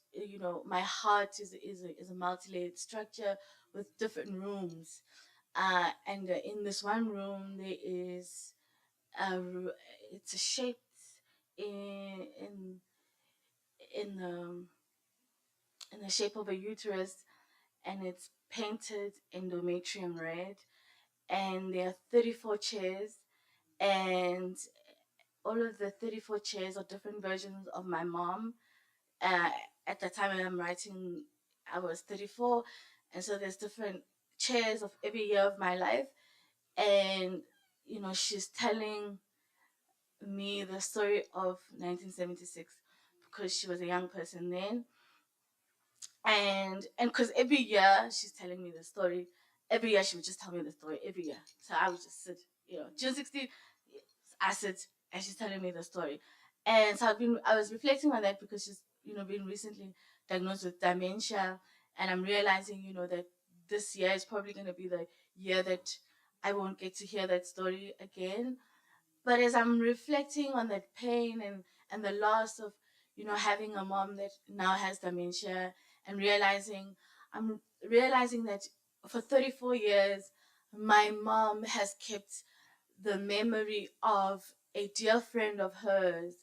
my heart is a multi-layered structure with different rooms, and in this one room there is it's a shape in in in the in the shape of a uterus, and it's painted endometrium red, and there are 34 chairs, and all of the 34 chairs are different versions of my mom. uh, at the time I'm writing, I was 34, and so there's different chairs of every year of my life, and she's telling me the story of 1976 because she was a young person then, and because every year she's telling me the story, every year she would just tell me the story every year, so I would just sit, June 16, I sit, and she's telling me the story. And so I was reflecting on that because she's been recently diagnosed with dementia, and I'm realizing that this year is probably going to be the year that I won't get to hear that story again. But as I'm reflecting on that pain and the loss of having a mom that now has dementia, and I'm realizing that for 34 years my mom has kept the memory of a dear friend of hers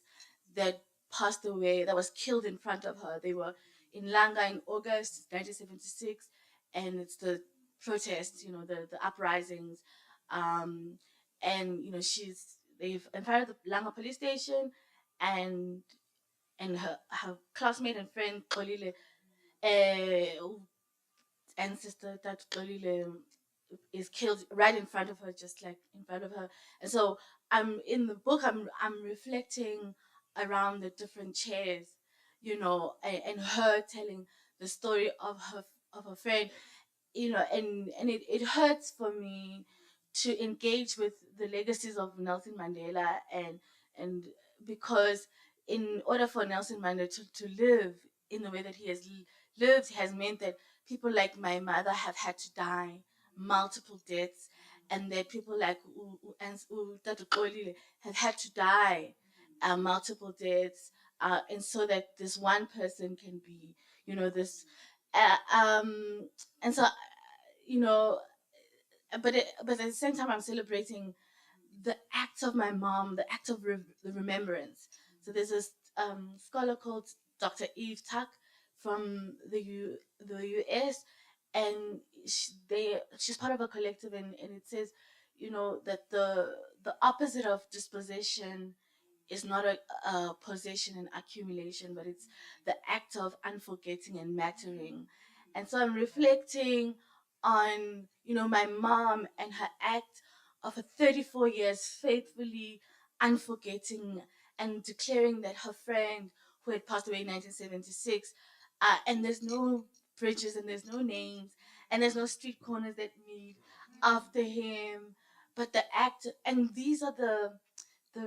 that passed away, that was killed in front of her. They were in Langa in August 1976, and it's the protests, the uprisings. And they've in front of the Langa police station, and her classmate and friend Xolile, ancestor that Xolile is killed right in front of her, just like in front of her. And so I'm in the book. I'm reflecting around the different chairs, and her telling the story of her friend, and it hurts for me to engage with the legacies of Nelson Mandela, and because in order for Nelson Mandela to live in the way that he has lived has meant that people like my mother have had to die multiple deaths, and that people like Tatu Xolile have had to die multiple deaths, and so that this one person can be, this, and so you know, but at the same time, I'm celebrating the act of my mom, the act of the remembrance. So there's this scholar called Dr. Eve Tuck from the US, and she's part of a collective, and it says, you know, that the opposite of dispossession is not a possession and accumulation, but it's the act of unforgetting and mattering. And so I'm reflecting on, you know, my mom and her act of 34 years faithfully unforgetting and declaring that her friend who had passed away in 1976, and there's no bridges and there's no names and there's no street corners that meet after him, but the act, and these are the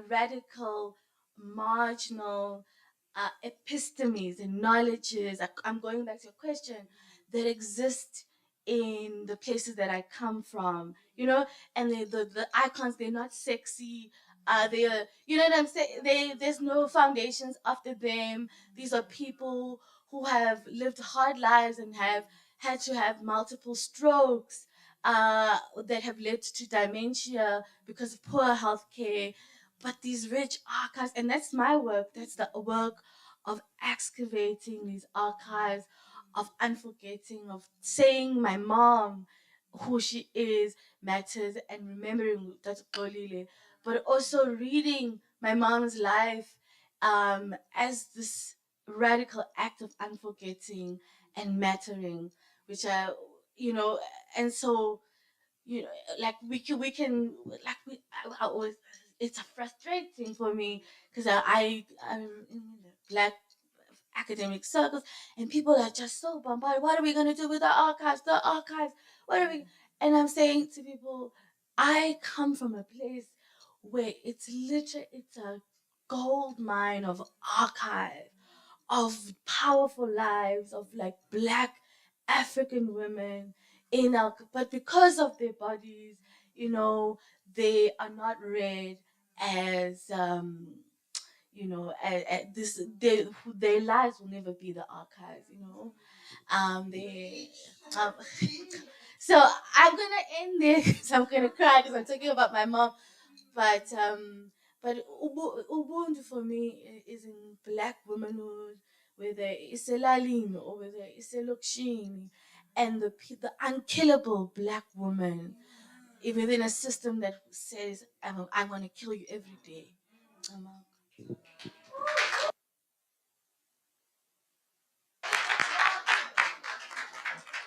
radical, marginal epistemes and knowledges. I'm going back to your question, that exist in the places that I come from, you know, and the icons, they're not sexy. They are, you know what I'm saying? There's no foundations after them. These are people who have lived hard lives and have had to have multiple strokes that have led to dementia because of poor health care. But these rich archives, and that's my work, that's the work of excavating these archives, of unforgetting, of saying my mom, who she is, matters, and remembering that Xolile, but also reading my mom's life as this radical act of unforgetting and mattering, which I, you know, and so, you know, like we can like I always, it's a frustrating for me because I'm in the black academic circles and people are just so bombarded. What are we going to do with the archives, what are we, and I'm saying to people, I come from a place where it's literally, it's a gold mine of archive, of powerful lives of like black African women in our, but because of their bodies, you know, they are not read as you know, this, their lives will never be the archives, you know. They um, so I'm gonna end there because I'm gonna cry because I'm talking about my mom, but Ubuntu for me is in black womanhood, whether it's a Lalini or whether it's a Lokshini, and the unkillable black woman within a system that says, I'm going to kill you every day.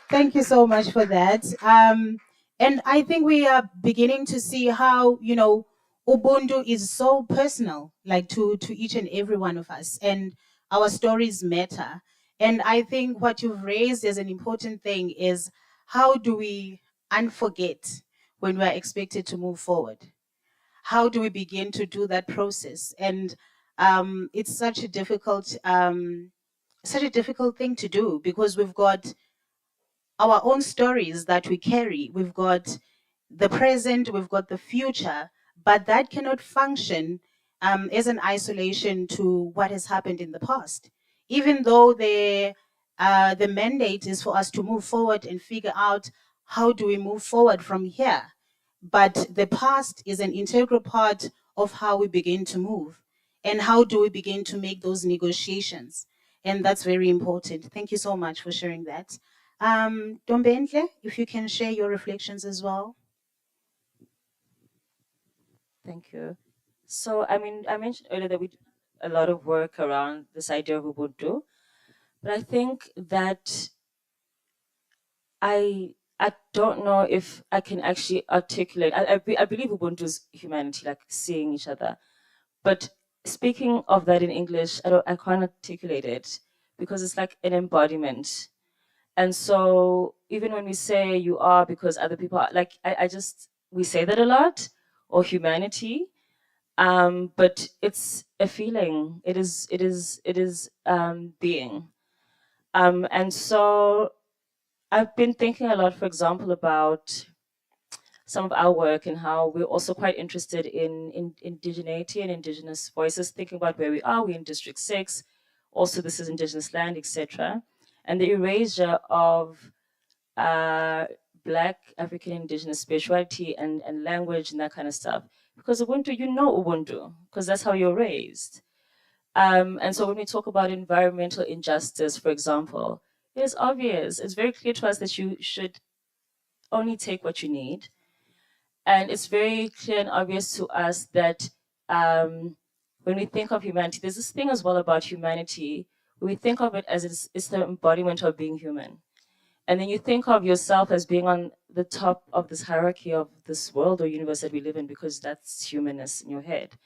Thank you so much for that. And I think we are beginning to see how, you know, Ubuntu is so personal, like to each and every one of us, and our stories matter. And I think what you've raised as an important thing is, how do we unforget when we're expected to move forward? How do we begin to do that process? And it's such a difficult thing to do, because we've got our own stories that we carry. We've got the present, we've got the future, but that cannot function as an isolation to what has happened in the past. Even though the mandate is for us to move forward and figure out how do we move forward from here. But the past is an integral part of how we begin to move. And how do we begin to make those negotiations? And that's very important. Thank you so much for sharing that. Ntombenhle, if you can share your reflections as well. Thank you. So, I mean, I mentioned earlier that we do a lot of work around this idea of Ubuntu, but I think that I don't know if I can actually articulate. I believe Ubuntu is humanity, like seeing each other. But speaking of that in English, I can't articulate it because it's like an embodiment. And so even when we say you are because other people are, like, we say that a lot, or humanity, but it's a feeling. It is being. And so I've been thinking a lot, for example, about some of our work and how we're also quite interested in indigeneity and indigenous voices, thinking about where we are. We're in District 6, also this is indigenous land, etc. And the erasure of Black African indigenous spirituality and language and that kind of stuff. Because Ubuntu, you know Ubuntu, because that's how you're raised. And so when we talk about environmental injustice, for example, it is obvious. It's very clear to us that you should only take what you need. And it's very clear and obvious to us that when we think of humanity, there's this thing as well about humanity. We think of it as it's the embodiment of being human. And then you think of yourself as being on the top of this hierarchy of this world or universe that we live in, because that's humanness in your head.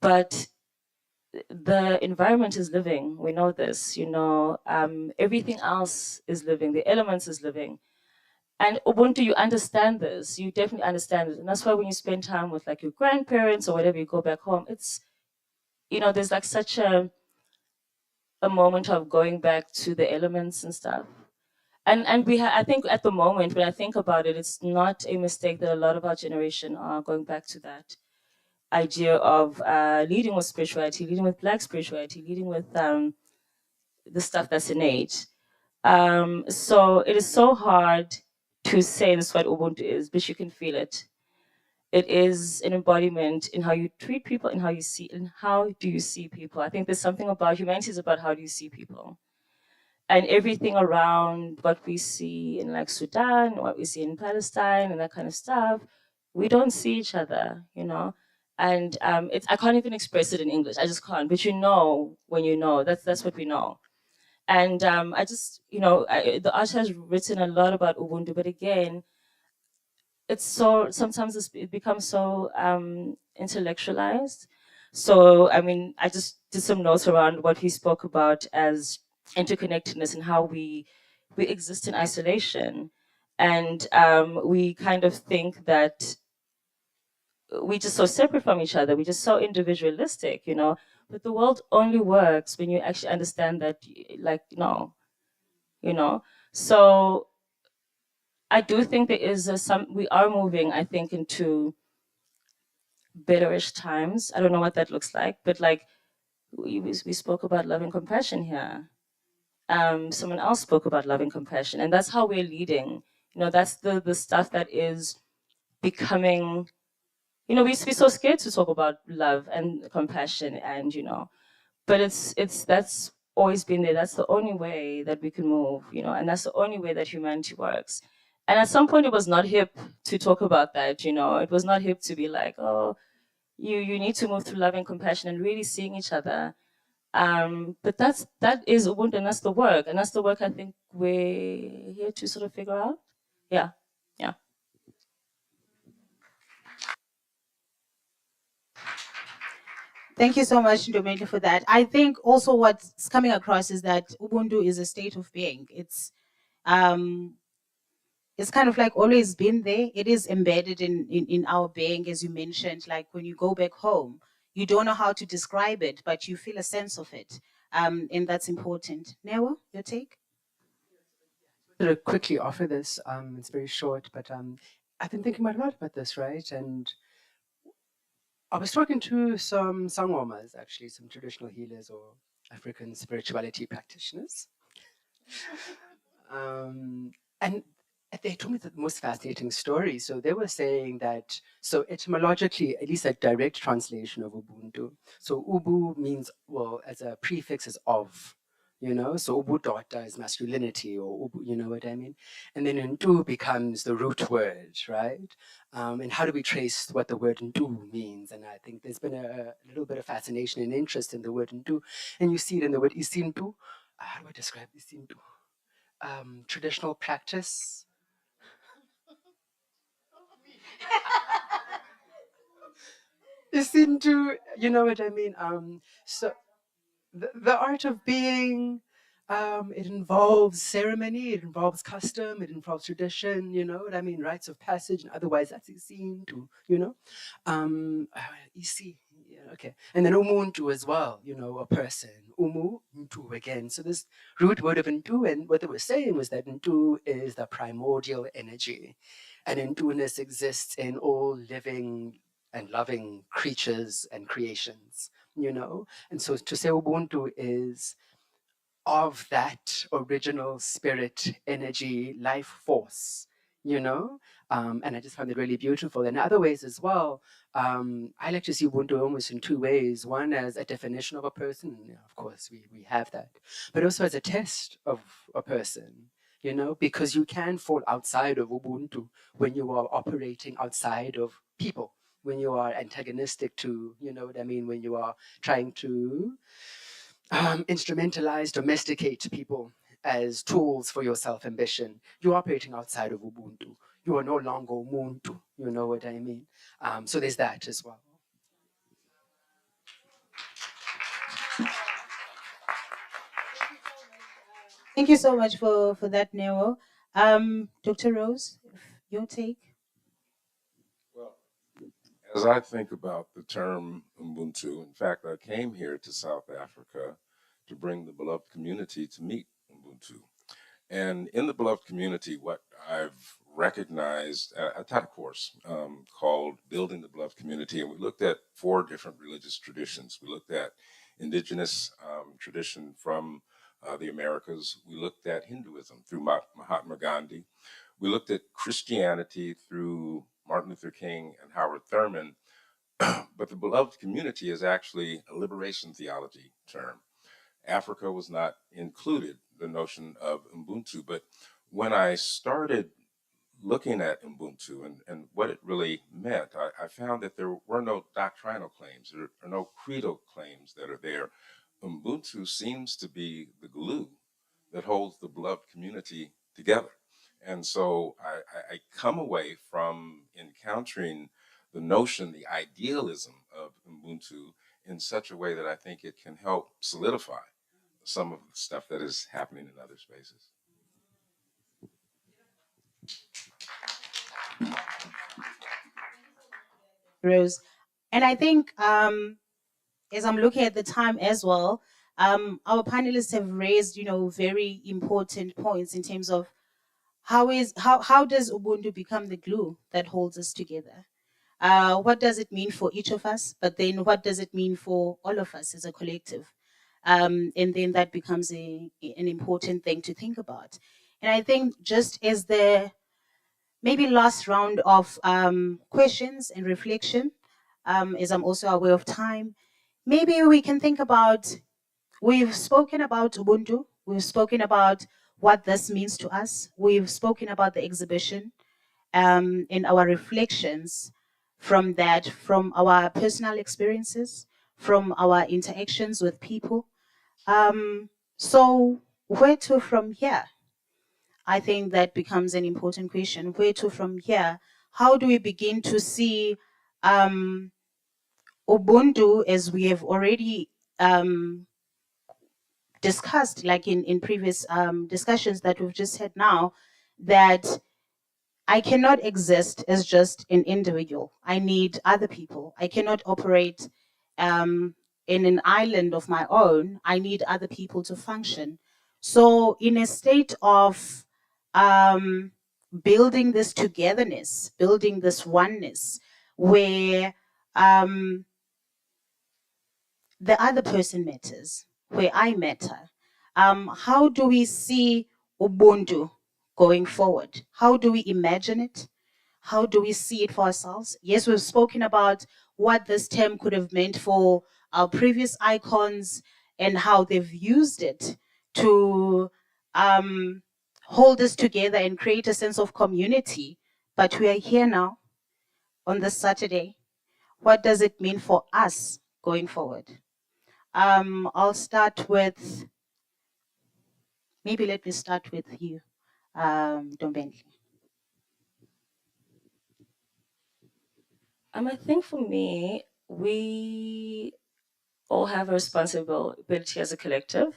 But the environment is living. We know this, everything else is living. The elements is living. And Ubuntu, you understand this. You definitely understand it. And that's why when you spend time with like your grandparents or whatever, you go back home, it's, there's like such a moment of going back to the elements and stuff. And I think at the moment, when I think about it, it's not a mistake that a lot of our generation are going back to that idea of leading with spirituality, leading with Black spirituality, leading with the stuff that's innate. So it is so hard to say this is what Ubuntu is, but you can feel it. It is an embodiment in how you treat people, in how you see, and how do you see people. I think there's something about humanity is about how do you see people. And everything around what we see in like Sudan, what we see in Palestine, and that kind of stuff, we don't see each other, And I can't even express it in English. I just can't. But when you know, that's what we know. And I just, the art has written a lot about Ubuntu, but again, it's so sometimes it becomes so intellectualized. So I mean, I just did some notes around what he spoke about as interconnectedness and how we exist in isolation, and we kind of think that we're just so separate from each other. We're just so individualistic, But the world only works when you actually understand that, like, no, So I do think there is we are moving, I think, into betterish times. I don't know what that looks like, but like we spoke about love and compassion here. Someone else spoke about love and compassion, and that's how we're leading. That's the stuff that is becoming. We used to be so scared to talk about love and compassion, and but that's always been there. That's the only way that we can move, and that's the only way that humanity works. And at some point, it was not hip to talk about that. It was not hip to be like, oh, you need to move through love and compassion and really seeing each other. But that is Ubuntu, and that's the work, I think we're here to sort of figure out. Yeah, yeah. Thank you so much, Ntombenhle, for that. I think also what's coming across is that Ubuntu is a state of being. It's kind of like always been there. It is embedded in our being, as you mentioned. Like when you go back home, you don't know how to describe it, but you feel a sense of it. And that's important. Kneo, your take? To quickly offer this, it's very short, but I've been thinking a lot about this, right? And I was talking to some sangomas, actually, some traditional healers or African spirituality practitioners. And they told me the most fascinating story. So they were saying that, so etymologically, at least a direct translation of Ubuntu. So Ubu means, well, as a prefix is of, so Ubudota is masculinity, or Ubu, you know what I mean? And then Ntu becomes the root word, right? And how do we trace what the word Ntu means? And I think there's been a little bit of fascination and interest in the word Ntu. And you see it in the word Isintu. How do I describe Isintu? Traditional practice. Isintu, you know what I mean? So the art of being, it involves ceremony, it involves custom, it involves tradition, you know what I mean? Rites of passage, and otherwise that's Isintu, Isi, yeah, okay. And then Umuntu as well, a person. Umu, Ntu again. So this root word of Ntu, and what they were saying was that Ntu is the primordial energy. And Ntu-ness exists in all living and loving creatures and creations, And so to say Ubuntu is of that original spirit, energy, life force, you know? And I just found it really beautiful. In other ways as well, I like to see Ubuntu almost in two ways. One as a definition of a person, of course, we have that, but also as a test of a person, you know, because you can fall outside of Ubuntu when you are operating outside of people, when you are antagonistic to, you know what I mean, when you are trying to instrumentalize, domesticate people as tools for your self-ambition. You're operating outside of Ubuntu. You are no longer Ubuntu. You know what I mean? So there's that as well. Thank you so much for that, Kneo. Dr. Rose, your take? Well, as I think about the term Ubuntu, in fact, I came here to South Africa to bring the beloved community to meet Ubuntu. And in the beloved community, what I've recognized, I taught a course called Building the Beloved Community, and we looked at 4 different religious traditions. We looked at indigenous tradition from the Americas. We looked at Hinduism through Mahatma Gandhi. We looked at Christianity through Martin Luther King and Howard Thurman. But the beloved community is actually a liberation theology term. Africa was not included, the notion of Ubuntu. But when I started looking at Ubuntu and what it really meant, I found that there were no doctrinal claims, there are no creedal claims that are there. Ubuntu seems to be the glue that holds the beloved community together. And so I come away from encountering the notion, the idealism of Ubuntu in such a way that I think it can help solidify some of the stuff that is happening in other spaces. Rose. And I think as I'm looking at the time as well, our panelists have raised, you know, very important points in terms of how does Ubuntu become the glue that holds us together? What does it mean for each of us? But then what does it mean for all of us as a collective? And then that becomes an important thing to think about. And I think just as the maybe last round of questions and reflection, as I'm also aware of time, maybe we can think about, we've spoken about Ubuntu, we've spoken about what this means to us, we've spoken about the exhibition, in our reflections from that, from our personal experiences, from our interactions with people. So where to from here? I think that becomes an important question. Where to from here? How do we begin to see Ubuntu, as we have already discussed, like in previous discussions that we've just had now, that I cannot exist as just an individual. I need other people. I cannot operate in an island of my own. I need other people to function. So in a state of building this togetherness, building this oneness, where the other person matters, where I matter. How do we see Ubuntu going forward? How do we imagine it? How do we see it for ourselves? Yes, we've spoken about what this term could have meant for our previous icons and how they've used it to hold us together and create a sense of community. But we are here now on this Saturday. What does it mean for us going forward? I'll start with, maybe let me start with you, Ntombenhle. I think for me, we all have a responsibility as a collective.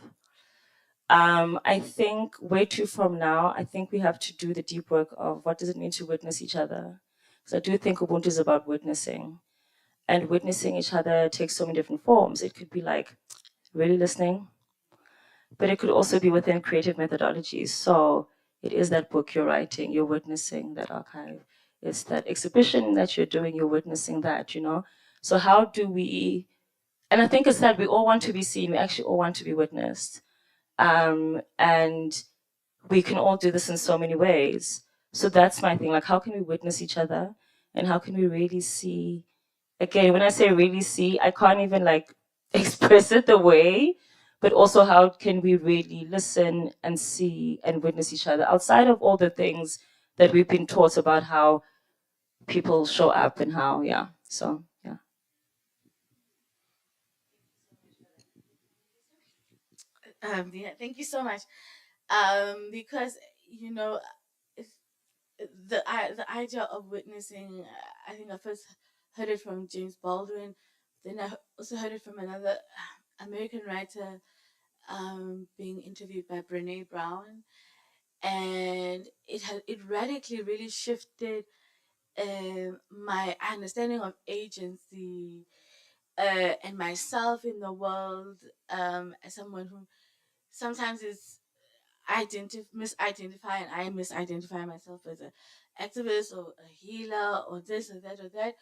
I think way too from now, I think we have to do the deep work of what does it mean to witness each other. So I do think Ubuntu is about witnessing, and witnessing each other takes so many different forms. It could be like really listening, but it could also be within creative methodologies. So it is that book you're writing, you're witnessing that archive. It's that exhibition that you're doing, you're witnessing that, you know? So how do we, and I think it's that we all want to be seen, we actually all want to be witnessed. And we can all do this in so many ways. So that's my thing. Like, how can we witness each other, and how can we really see? Again, when I say really see, I can't even like express it the way, but also how can we really listen and see and witness each other outside of all the things that we've been taught about how people show up and how, yeah. So, yeah. Yeah, thank you so much. Because you know, it's, the idea of witnessing, I think I first heard it from James Baldwin. Then I also heard it from another American writer, being interviewed by Brene Brown, and it radically really shifted my understanding of agency, and myself in the world, as someone who sometimes is misidentify, and I misidentify myself as an activist or a healer or this or that or that.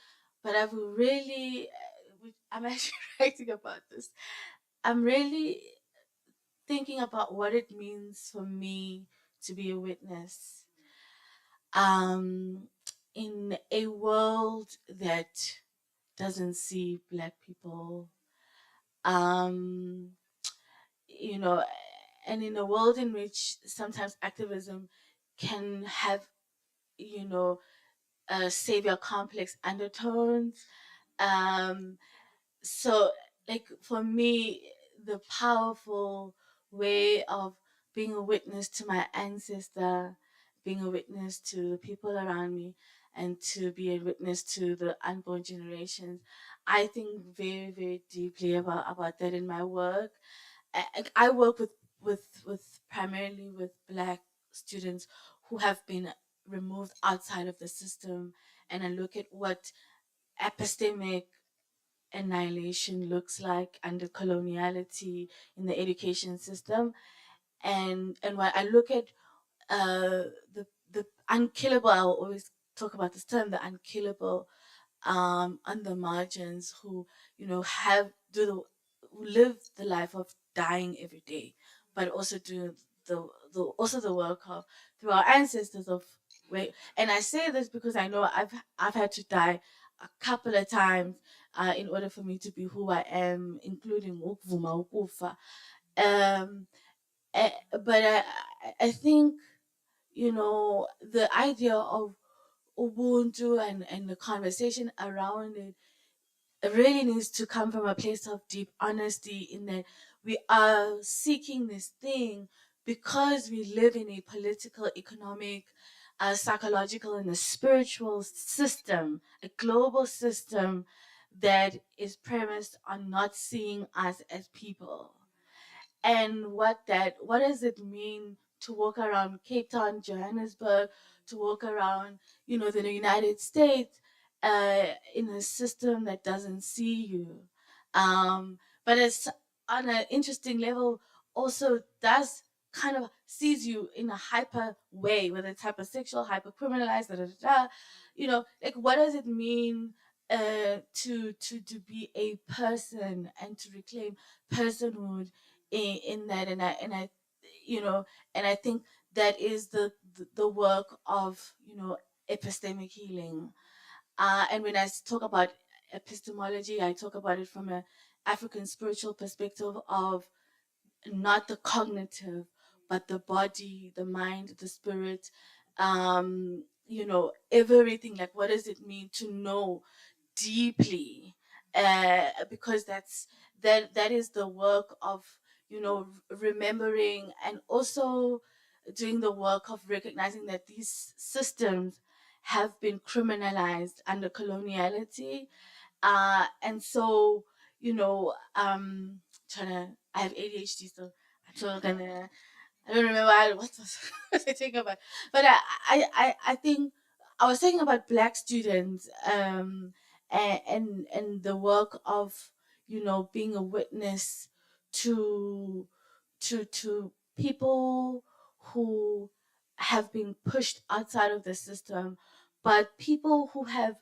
But I've really, I'm actually writing about this. I'm really thinking about what it means for me to be a witness, um, in a world that doesn't see Black people, um, you know, and in a world in which sometimes activism can have, you know, savior complex undertones. Um, so, like, for me, the powerful way of being a witness to my ancestor, being a witness to the people around me, and to be a witness to the unborn generations, I think very, very deeply about that in my work. I work with primarily with Black students who have been removed outside of the system, and I look at what epistemic annihilation looks like under coloniality in the education system, and when I look at the unkillable, I will always talk about this term, the unkillable, on the margins, who, you know, who live the life of dying every day, but also do the work of, through our ancestors of, wait. And I say this because I know I've had to die a couple of times, in order for me to be who I am, including ukuvuma ukufa. Um, but I think, you know, the idea of Ubuntu and the conversation around it really needs to come from a place of deep honesty, in that we are seeking this thing because we live in a political, economic, psychological, and a spiritual system, a global system that is premised on not seeing us as people. And what does it mean to walk around Cape Town, Johannesburg, to walk around, you know, the United States, in a system that doesn't see you, but it's on an interesting level also does kind of sees you in a hyper way, whether it's hypersexual, hyper criminalized, da, da, da, da. You know, like, what does it mean, to be a person and to reclaim personhood in that? And I you know, and I think that is the work of, you know, epistemic healing. And when I talk about epistemology, I talk about it from a African spiritual perspective of not the cognitive, but the body, the mind, the spirit, you know, everything. Like, what does it mean to know deeply? Because that is the work of, you know, remembering, and also doing the work of recognizing that these systems have been criminalized under coloniality. And so, you know, trying to, I have ADHD, so I'm sort of gonna, I don't remember what was I talking about, but I think I was talking about Black students, and the work of, you know, being a witness to to people who have been pushed outside of the system, but people who have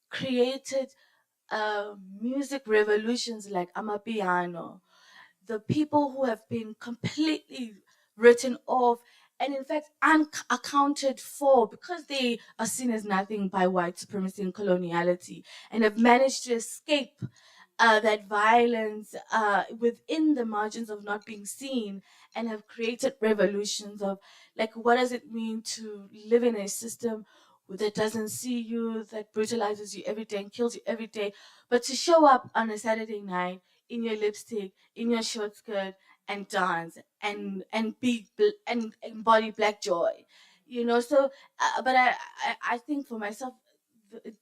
created music revolutions like Amapiano, the people who have been completely written off and in fact unaccounted for because they are seen as nothing by white supremacy and coloniality, and have managed to escape that violence within the margins of not being seen, and have created revolutions of like, what does it mean to live in a system that doesn't see you, that brutalizes you every day and kills you every day, but to show up on a Saturday night in your lipstick, in your short skirt, and dance and embody black joy, you know. So, but I think for myself,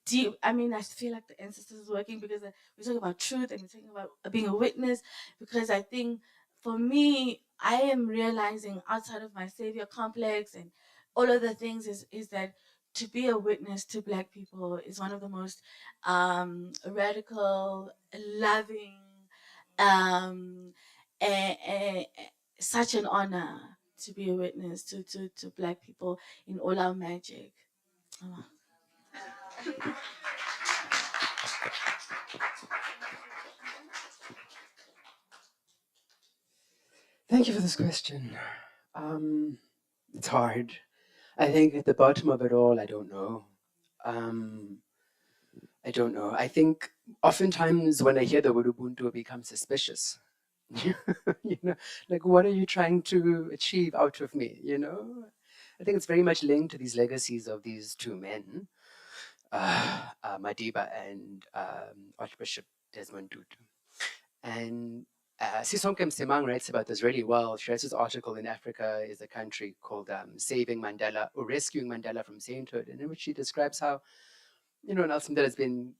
deep. I mean, I feel like the ancestors is working because we're talking about truth and we're talking about being a witness. Because I think for me, I am realizing outside of my savior complex and all of the things is that to be a witness to Black people is one of the most radical, loving, um, and such an honor to be a witness to Black people in all our magic. Oh. Thank you for this question. It's hard. I think at the bottom of it all, I don't know. I don't know. I think oftentimes when I hear the word Ubuntu, I become suspicious. You know, like, what are you trying to achieve out of me? You know, I think it's very much linked to these legacies of these two men, Madiba and Archbishop Desmond Tutu. And Sisonke Msimang writes about this really well. She writes this article in Africa is a country called Saving Mandela or Rescuing Mandela from Sainthood, and in which she describes how, you know, Nelson Mandela has been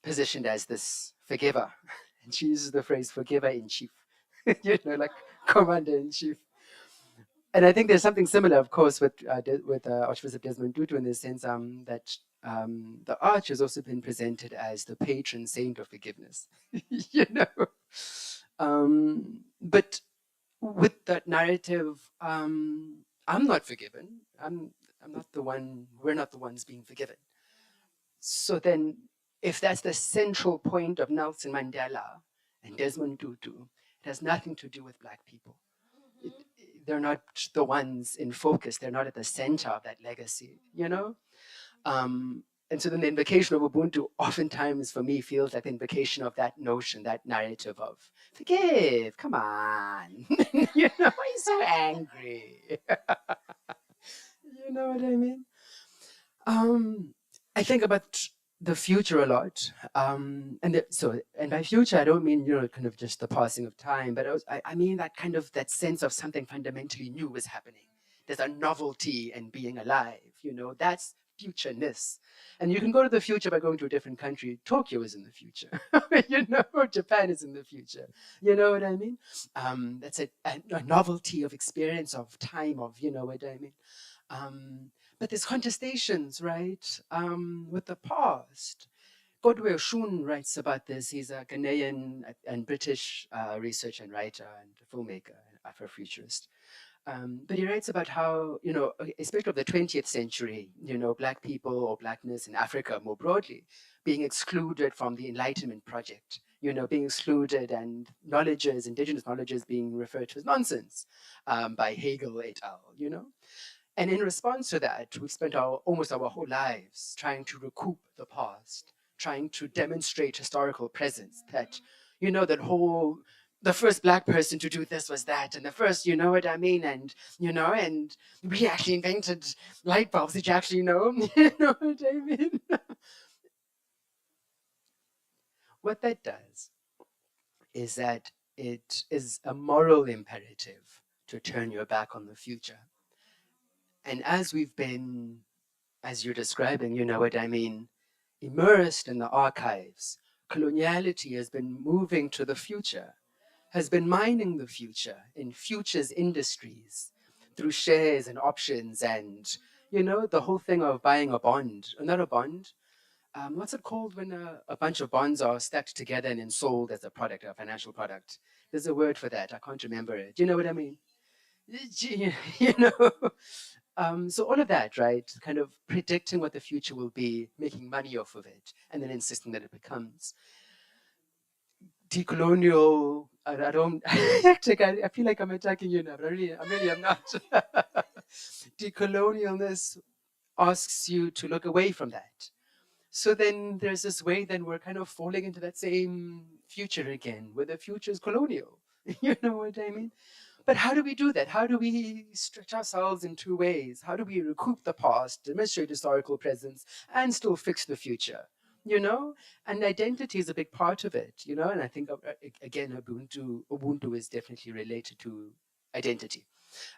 positioned as this forgiver. And she uses the phrase forgiver in chief, you know, like commander in chief. And I think there's something similar, of course, with Archbishop Desmond Tutu in the sense that the arch has also been presented as the patron saint of forgiveness, you know. But with that narrative, I'm not forgiven. I'm not the one. We're not the ones being forgiven. So then, if that's the central point of Nelson Mandela and Desmond Tutu, it has nothing to do with Black people. They're not the ones in focus. They're not at the center of that legacy, you know? And so then the invocation of Ubuntu oftentimes for me feels like the invocation of that notion, that narrative of forgive, come on. You know, why are you so angry? You know what I mean? I think about the future a lot. And by future, I don't mean, you know, kind of just the passing of time, but I mean that kind of that sense of something fundamentally new is happening. There's a novelty in being alive, you know, that's futureness. And you can go to the future by going to a different country. Tokyo is in the future, you know, Japan is in the future. You know what I mean? That's a novelty of experience, of time, of, you know what I mean? But there's contestations, right, with the past. Godwell Shun writes about this. He's a Ghanaian and British researcher and writer and filmmaker and Afrofuturist. But he writes about how, you know, especially of the 20th century, you know, Black people or Blackness in Africa more broadly being excluded from the Enlightenment project, you know, being excluded and knowledges, indigenous knowledges being referred to as nonsense by Hegel et al., you know. And in response to that, we've spent almost our whole lives trying to recoup the past, trying to demonstrate historical presence that, you know, the first Black person to do this was that, and the first, you know what I mean, and, you know, and we actually invented light bulbs, did you actually know? You know what I mean? What that does is that it is a moral imperative to turn your back on the future. And as we've been, as you're describing, you know what I mean, immersed in the archives, coloniality has been moving to the future, has been mining the future in futures industries through shares and options and, you know, the whole thing of buying a bond, not a bond. What's it called when a bunch of bonds are stacked together and then sold as a product, a financial product? There's a word for that. I can't remember it. Do you know what I mean? You know? So all of that, right? Kind of predicting what the future will be, making money off of it, and then insisting that it becomes decolonial. I don't. I feel like I'm attacking you now, but I really am not. Decolonialness asks you to look away from that. So then there's this way, then we're kind of falling into that same future again, where the future is colonial. You know what I mean? But how do we do that? How do we stretch ourselves in two ways? How do we recoup the past, demonstrate historical presence, and still fix the future? You know, and identity is a big part of it. You know, and I think again, Ubuntu is definitely related to identity.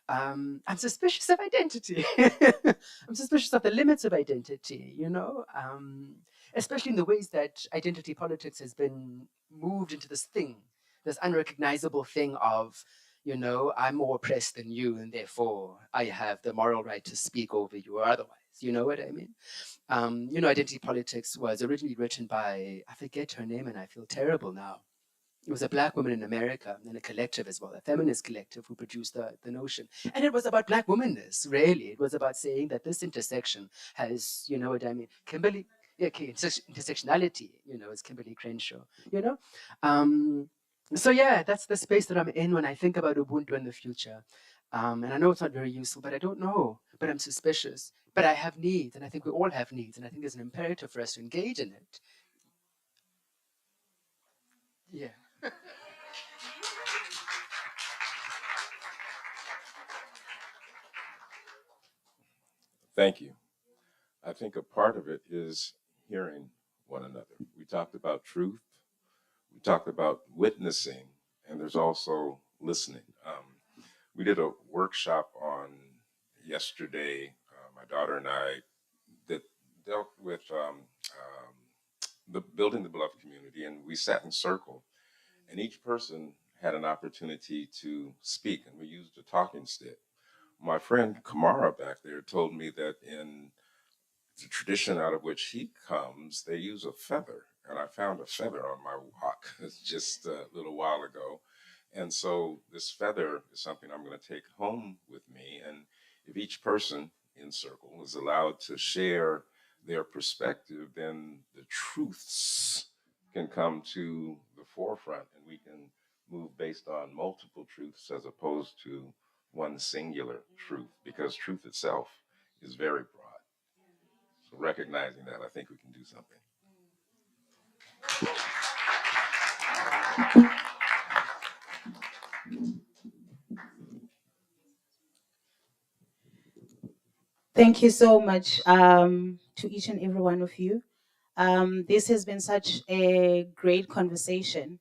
I'm suspicious of identity. I'm suspicious of the limits of identity. You know, especially in the ways that identity politics has been moved into this thing, this unrecognizable thing of, you know, I'm more oppressed than you, and therefore I have the moral right to speak over you or otherwise. You know what I mean? You know, identity politics was originally written by, I forget her name, and I feel terrible now. It was a Black woman in America and a collective as well, a feminist collective who produced the notion. And it was about Black womanness, really. It was about saying that this intersection has, you know what I mean, Kimberly, yeah, okay, intersectionality, you know, is Kimberly Crenshaw, you know? So yeah, that's the space that I'm in when I think about Ubuntu in the future. And I know it's not very useful, but I don't know, but I'm suspicious. But I have needs, and I think we all have needs, and I think there's an imperative for us to engage in it. Yeah. Thank you. I think a part of it is hearing one another. We talked about truth, we talked about witnessing, and there's also listening. We did a workshop on yesterday, my daughter and I, that dealt with the building the beloved community, and we sat in circle, and each person had an opportunity to speak, and we used a talking stick. My friend Kamara back there told me that in the tradition out of which he comes, they use a feather. And I found a feather on my walk just a little while ago. And so this feather is something I'm going to take home with me. And if each person in circle is allowed to share their perspective, then the truths can come to the forefront and we can move based on multiple truths as opposed to one singular truth, because truth itself is very broad. So recognizing that, I think we can do something. Thank you so much to each and every one of you. This has been such a great conversation.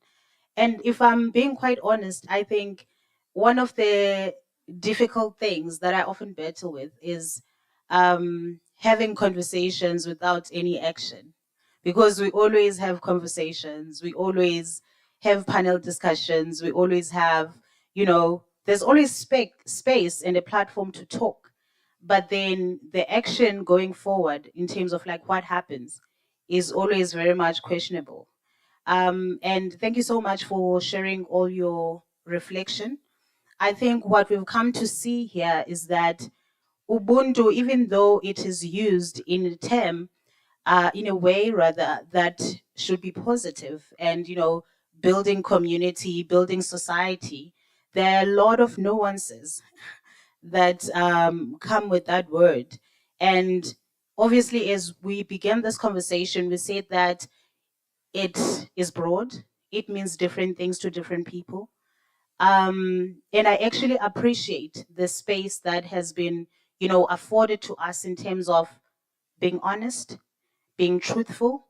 And if I'm being quite honest, I think one of the difficult things that I often battle with is having conversations without any action. Because we always have conversations, we always have panel discussions, we always have, you know, there's always space and a platform to talk. But then the action going forward in terms of like what happens is always very much questionable. And thank you so much for sharing all your reflection. I think what we've come to see here is that Ubuntu, even though it is used in a term, in a way rather that should be positive and, you know, building community, building society, there are a lot of nuances that come with that word. And obviously, as we began this conversation, we said that it is broad. It means different things to different people. And I actually appreciate the space that has been, you know, afforded to us in terms of being honest, being truthful,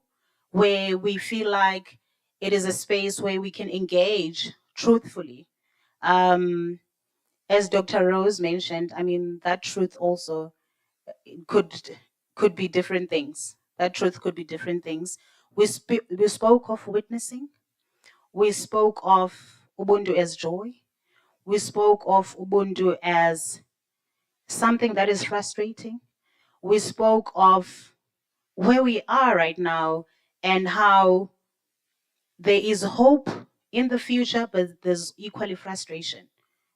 where we feel like it is a space where we can engage truthfully. Um, as Dr. Rose mentioned, I mean, that truth also could could be different things. That truth could be different things. We spoke of witnessing. We spoke of Ubuntu as joy. We spoke of Ubuntu as something that is frustrating. We spoke of where we are right now and how there is hope in the future, but there's equally frustration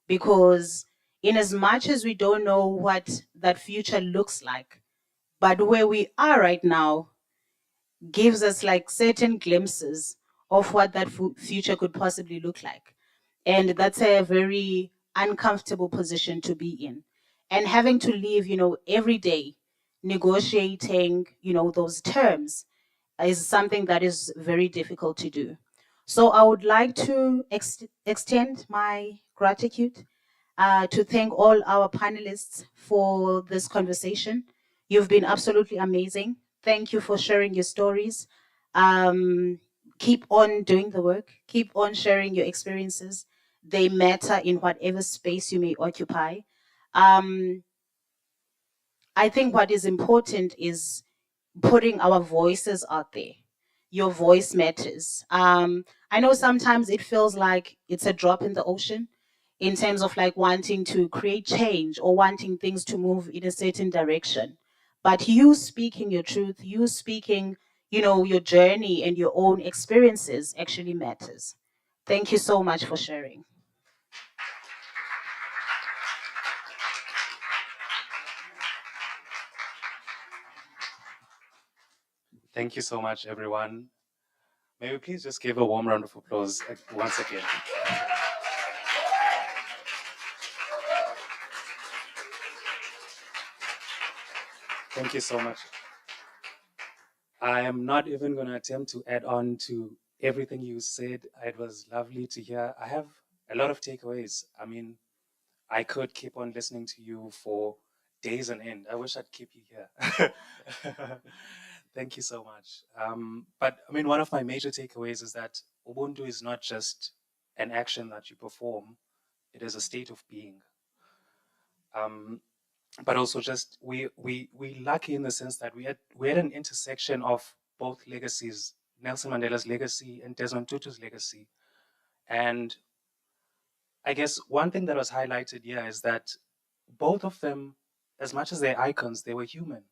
because in as much as we don't know what that future looks like, but where we are right now gives us like certain glimpses of what that future could possibly look like. And that's a very uncomfortable position to be in. and having to live, every day negotiating, those terms is something that is very difficult to do. So I would like to extend my gratitude to thank all our panelists for this conversation. You've been absolutely amazing. Thank you for sharing your stories. Keep on doing the work. Keep on sharing your experiences. They matter in whatever space you may occupy. I think what is important is putting our voices out there. Your voice matters. I know sometimes it feels like it's a drop in the ocean in terms of like wanting to create change or wanting things to move in a certain direction. But you speaking your truth, you speaking, your journey and your own experiences actually matters. Thank you so much for sharing. Thank you so much, everyone. May we please just give a warm round of applause once again. Thank you so much. I am not even going to attempt to add on to everything you said. It was lovely to hear. I have a lot of takeaways. I mean, I could keep on listening to you for days on end. I wish I'd keep you here. Thank you so much. But I mean, one of my major takeaways is that Ubuntu is not just an action that you perform, it is a state of being. But also just we lucky in the sense that we had an intersection of both legacies, Nelson Mandela's legacy and Desmond Tutu's legacy. And I guess one thing that was highlighted here is that both of them, as much as they're icons, they were human.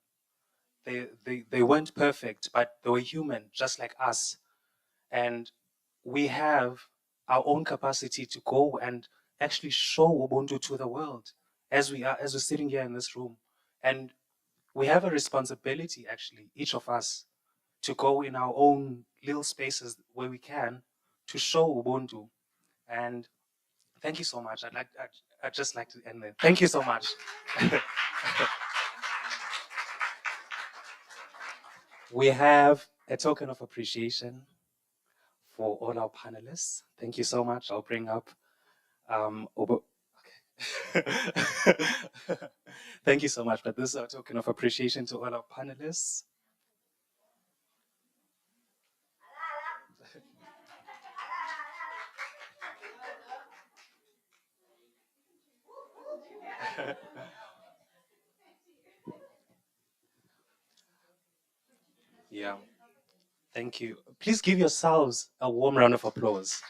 They weren't perfect, but they were human, just like us. And we have our own capacity to go and actually show Ubuntu to the world as we're sitting here in this room. And we have a responsibility, actually, each of us, to go in our own little spaces where we can to show Ubuntu. And thank you so much. I'd just like to end there. Thank you so much. We have a token of appreciation for all our panelists. Thank you so much. I'll bring up okay. Thank you so much. But this is our token of appreciation to all our panelists. Yeah. Thank you. Please give yourselves a warm round of applause.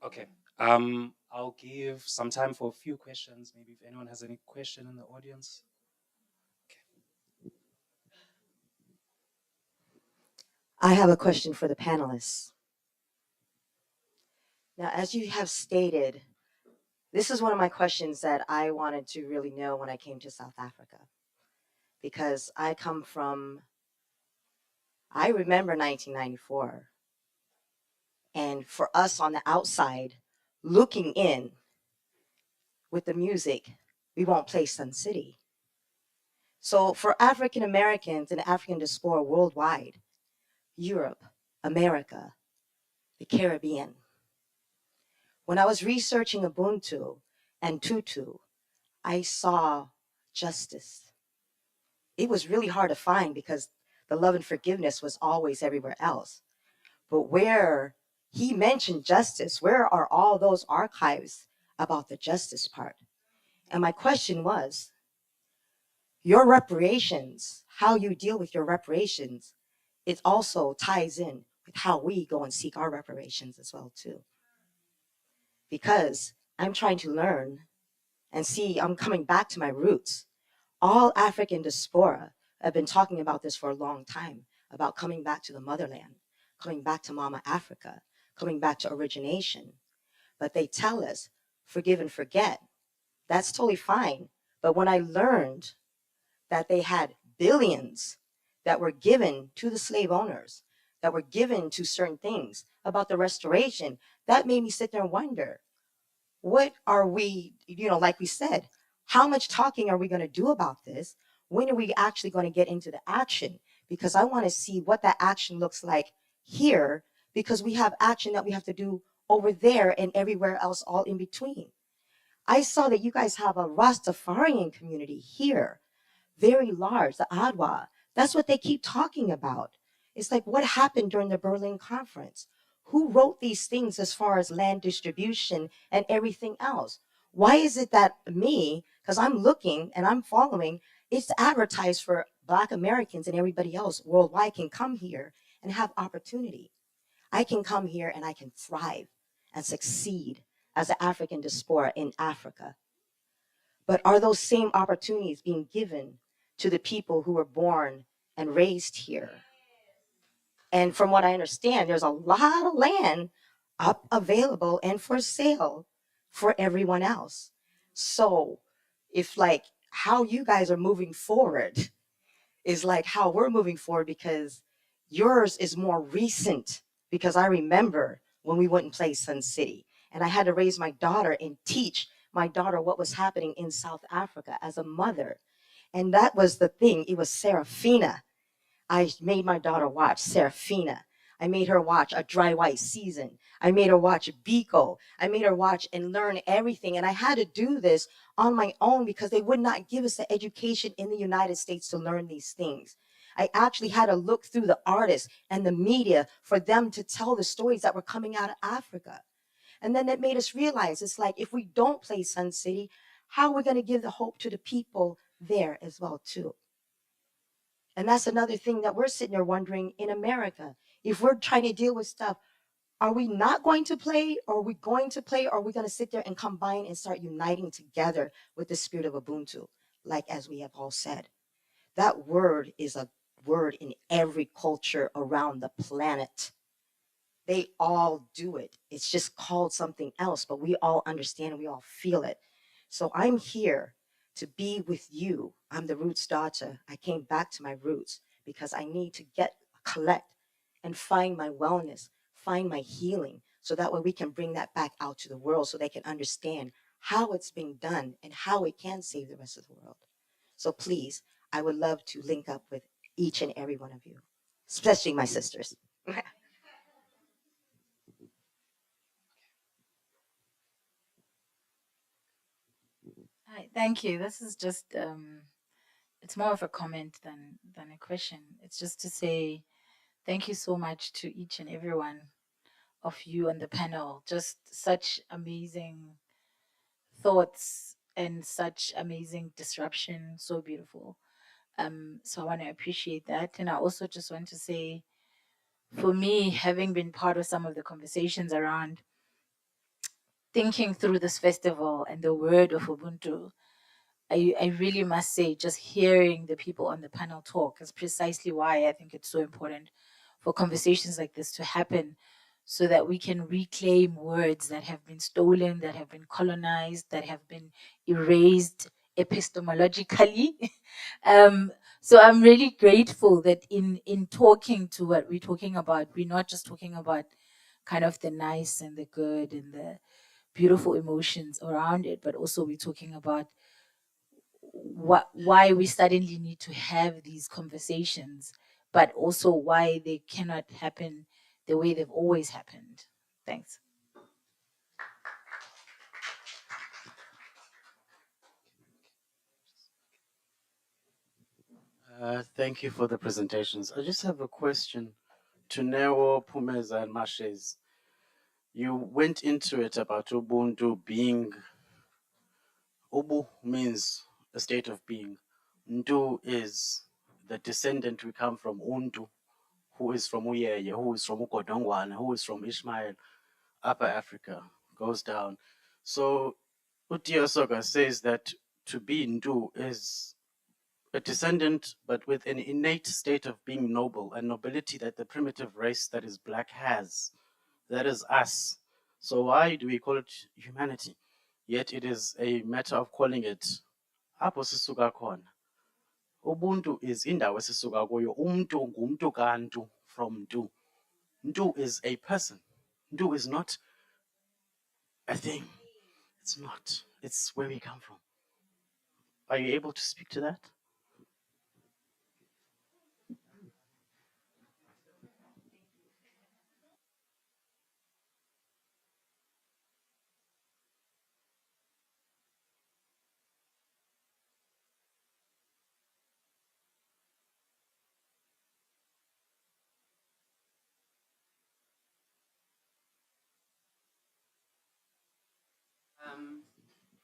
Okay. I'll give some time for a few questions. Maybe if anyone has any question in the audience. I have a question for the panelists. Now, as you have stated, this is one of my questions that I wanted to really know when I came to South Africa. Because I remember 1994. And for us on the outside, looking in with the music, we won't play Sun City. So for African Americans and African diaspora worldwide, Europe, America, the Caribbean, when I was researching Ubuntu and Tutu, I saw justice. It was really hard to find because the love and forgiveness was always everywhere else. But where he mentioned justice, where are all those archives about the justice part? And my question was, your reparations, how you deal with your reparations, it also ties in with how we go and seek our reparations as well too. Because I'm trying to learn and see, I'm coming back to my roots. All African diaspora have been talking about this for a long time, about coming back to the motherland, coming back to Mama Africa, coming back to origination. But they tell us, forgive and forget. That's totally fine. But when I learned that they had billions that were given to the slave owners, that were given to certain things about the restoration, that made me sit there and wonder, what are we, like we said, how much talking are we going to do about this? When are we actually going to get into the action? Because I want to see what that action looks like here, because we have action that we have to do over there and everywhere else, all in between. I saw that you guys have a Rastafarian community here, very large, the Adwa. That's what they keep talking about. It's like, what happened during the Berlin Conference? Who wrote these things as far as land distribution and everything else? Why is it that me, because I'm looking and I'm following, it's advertised for Black Americans and everybody else worldwide can come here and have opportunity. I can come here and I can thrive and succeed as an African diaspora in Africa. But are those same opportunities being given to the people who were born and raised here? And from what I understand, there's a lot of land up available and for sale for everyone else. So if like how you guys are moving forward is like how we're moving forward, because yours is more recent, because I remember when we went and played Sun City and I had to raise my daughter and teach my daughter what was happening in South Africa as a mother. And that was the thing. It was Serafina. I made my daughter watch Serafina. I made her watch A Dry White Season. I made her watch Biko. I made her watch and learn everything. And I had to do this on my own because they would not give us the education in the United States to learn these things. I actually had to look through the artists and the media for them to tell the stories that were coming out of Africa. And then it made us realize, it's like, if we don't play Sun City, how are we going to give the hope to the people there as well too? And that's another thing that we're sitting there wondering in America. If we're trying to deal with stuff, are we not going to play, or are we going to play, or are we going to sit there and combine and start uniting together with the spirit of Ubuntu, like as we have all said? That word is a word in every culture around the planet. They all do it. It's just called something else, but we all understand, we all feel it. So I'm here to be with you. I'm the roots daughter. I came back to my roots because I need to collect and find my wellness, find my healing, so that way we can bring that back out to the world so they can understand how it's being done and how it can save the rest of the world. So please, I would love to link up with each and every one of you, especially my sisters. Hi, thank you. This is just it's more of a comment than a question. It's just to say thank you so much to each and every one of you on the panel. Just such amazing thoughts and such amazing disruption. So beautiful. So I want to appreciate that. And I also just want to say, for me, having been part of some of the conversations around thinking through this festival and the word of Ubuntu, I really must say, just hearing the people on the panel talk is precisely why I think it's so important for conversations like this to happen, so that we can reclaim words that have been stolen, that have been colonized, that have been erased epistemologically. So I'm really grateful that in talking to what we're talking about, we're not just talking about kind of the nice and the good and the beautiful emotions around it, but also we're talking about why we suddenly need to have these conversations, but also why they cannot happen the way they've always happened. Thanks. Thank you for the presentations. I just have a question to Kneo, Phumza, and Mashez. You went into it about Ubuntu being, Ubu means a state of being. Ntu is the descendant, we come from Untu, who is from Uyeye, who is from Ukodongwana, who is from Ishmael, Upper Africa, goes down. So Utiosoga says that to be Ntu is a descendant, but with an innate state of being noble, and nobility that the primitive race that is black has. That is us. So why do we call it humanity? Yet it is a matter of calling it apho sisuka khona. Ubuntu is indawo esisuka kuyo. Umntu ngumntu kantu, from ntu. Ntu is a person. Ntu is not a thing. It's not. It's where we come from. Are you able to speak to that?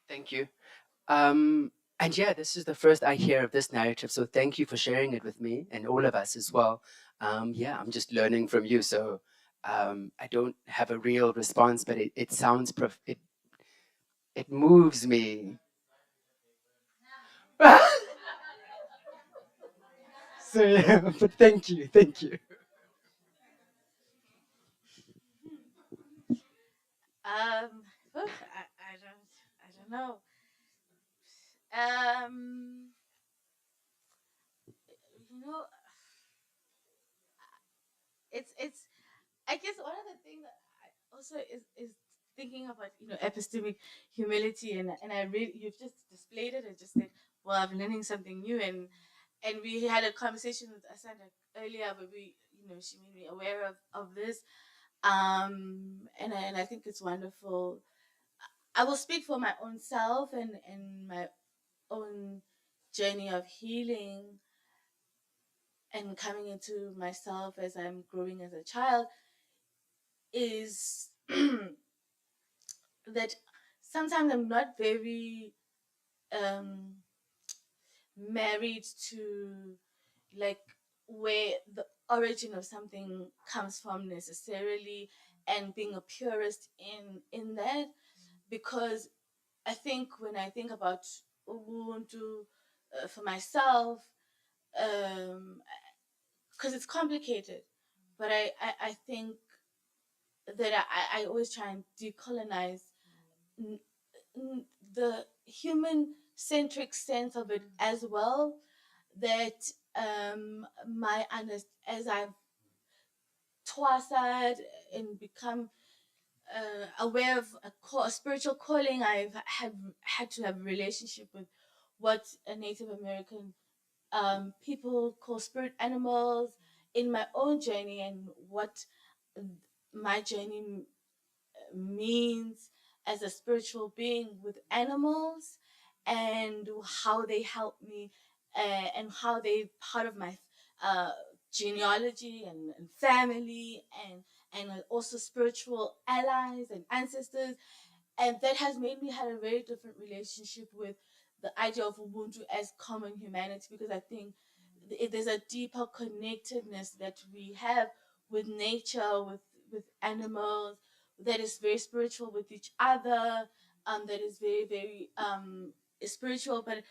Thank you. And yeah, this is the first I hear of this narrative, so thank you for sharing it with me and all of us as well. Yeah, I'm just learning from you, so I don't have a real response, but it sounds it moves me. So yeah, but thank you, thank you. I don't know. Um, you know, it's. I guess one of the things that I also is thinking about, epistemic humility, and I really, you've just displayed it and just said, well, I'm learning something new, and we had a conversation with Asanda earlier where she made me aware of this, and I think it's wonderful. I will speak for my own self and my own journey of healing and coming into myself as I'm growing as a child is that sometimes I'm not very um, married to like where the origin of something comes from necessarily, and being a purist in that, because I think when I think about Ubuntu for myself, because it's complicated, but I think that I always try and decolonize n- the human centric sense of it as well. That as I've twassed and become aware of a spiritual calling, I've had to have a relationship with what a Native American people call spirit animals in my own journey, and what my journey means as a spiritual being with animals, and how they help me, and how they part of my uh, genealogy and family, and also spiritual allies and ancestors, and that has made me have a very different relationship with the idea of Ubuntu as common humanity, because I think there's a deeper connectedness that we have with nature, with animals, that is very spiritual with each other, that is very, very spiritual. But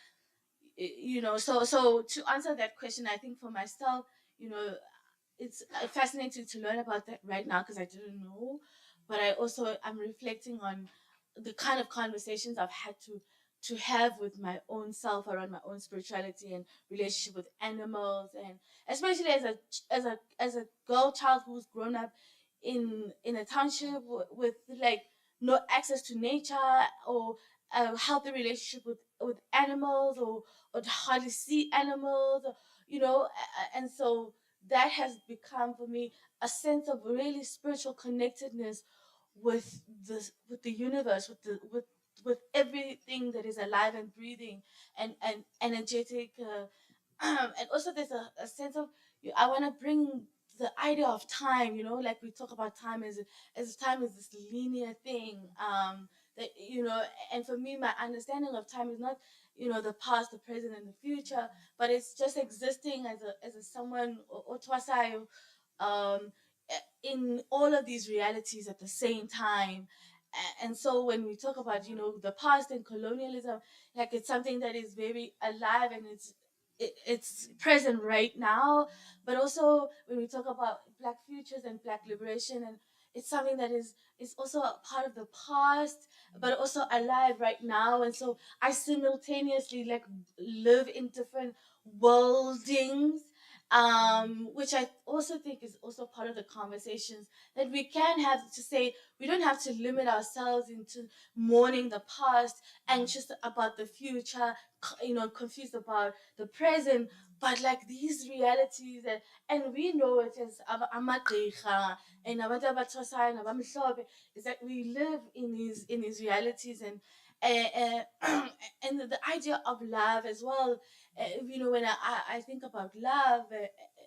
so to answer that question, I think for myself, you know, it's fascinating to learn about that right now because I didn't know, but I also am reflecting on the kind of conversations I've had to have with my own self around my own spirituality and relationship with animals, and especially as a girl child who's grown up in a township with like no access to nature, or a healthy relationship with animals, or to hardly see animals, and so that has become for me a sense of really spiritual connectedness with the universe, with everything that is alive and breathing and energetic, and also there's a sense of I want to bring the idea of time, like we talk about time as time is this linear thing, that and for me my understanding of time is not the past, the present, and the future, but it's just existing as a someone or Twasai, um, in all of these realities at the same time. And so when we talk about the past and colonialism, like it's something that is very alive, and it's present right now. But also when we talk about Black futures and Black liberation, and it's something that is also a part of the past, but also alive right now. And so I simultaneously like live in different worldings, which I also think is also part of the conversations that we can have to say we don't have to limit ourselves into mourning the past, anxious about the future, confused about the present, but like these realities, and we know it as amagqirha and abantu abathwasayo nabamhlophe, is that we live in these realities, and the idea of love as well. When I think about love,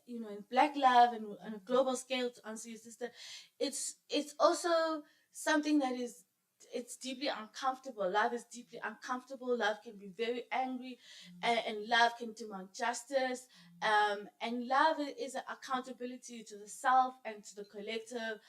in black love and on a global scale, to answer your sister, it's also something that is, it's deeply uncomfortable. Love is deeply uncomfortable. Love can be very angry, and love can demand justice. And love is accountability to the self and to the collective.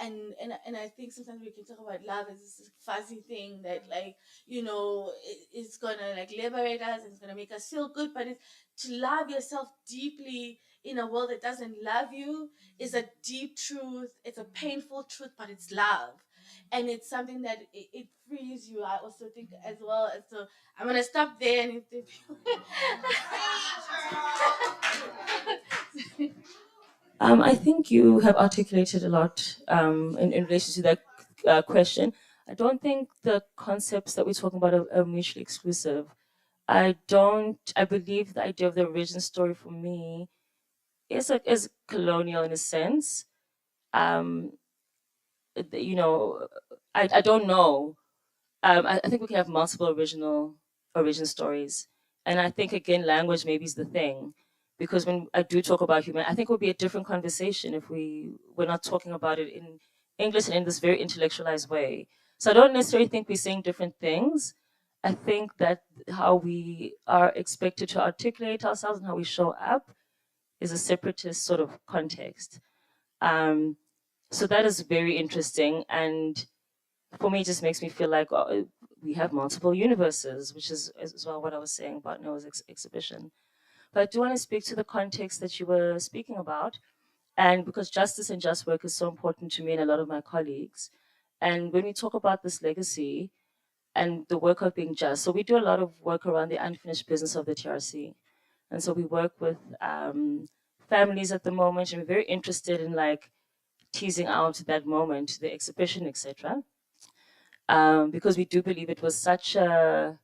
And I think sometimes we can talk about love as this fuzzy thing that, like, it's gonna like liberate us and it's gonna make us feel good. But it's to love yourself deeply in a world that doesn't love you is a deep truth. It's a painful truth, but it's love, and it's something that it frees you. I also think as well. So I'm gonna stop there. And I think you have articulated a lot in relation to that question. I don't think the concepts that we're talking about are mutually exclusive. I believe the idea of the origin story for me is colonial in a sense. Um, I don't know. I think we can have multiple origin stories, and I think again, language maybe is the thing, because when I do talk about human, I think it would be a different conversation if we're not talking about it in English and in this very intellectualized way. So I don't necessarily think we're saying different things. I think that how we are expected to articulate ourselves and how we show up is a separatist sort of context. So that is very interesting, and for me, it just makes me feel like we have multiple universes, which is as well what I was saying about Noah's exhibition. But I do want to speak to the context that you were speaking about, and because justice and just work is so important to me and a lot of my colleagues. And when we talk about this legacy and the work of being just, so we do a lot of work around the unfinished business of the TRC. And so we work with families at the moment, and we're very interested in like teasing out that moment, the exhibition, etc. Because we do believe it was such a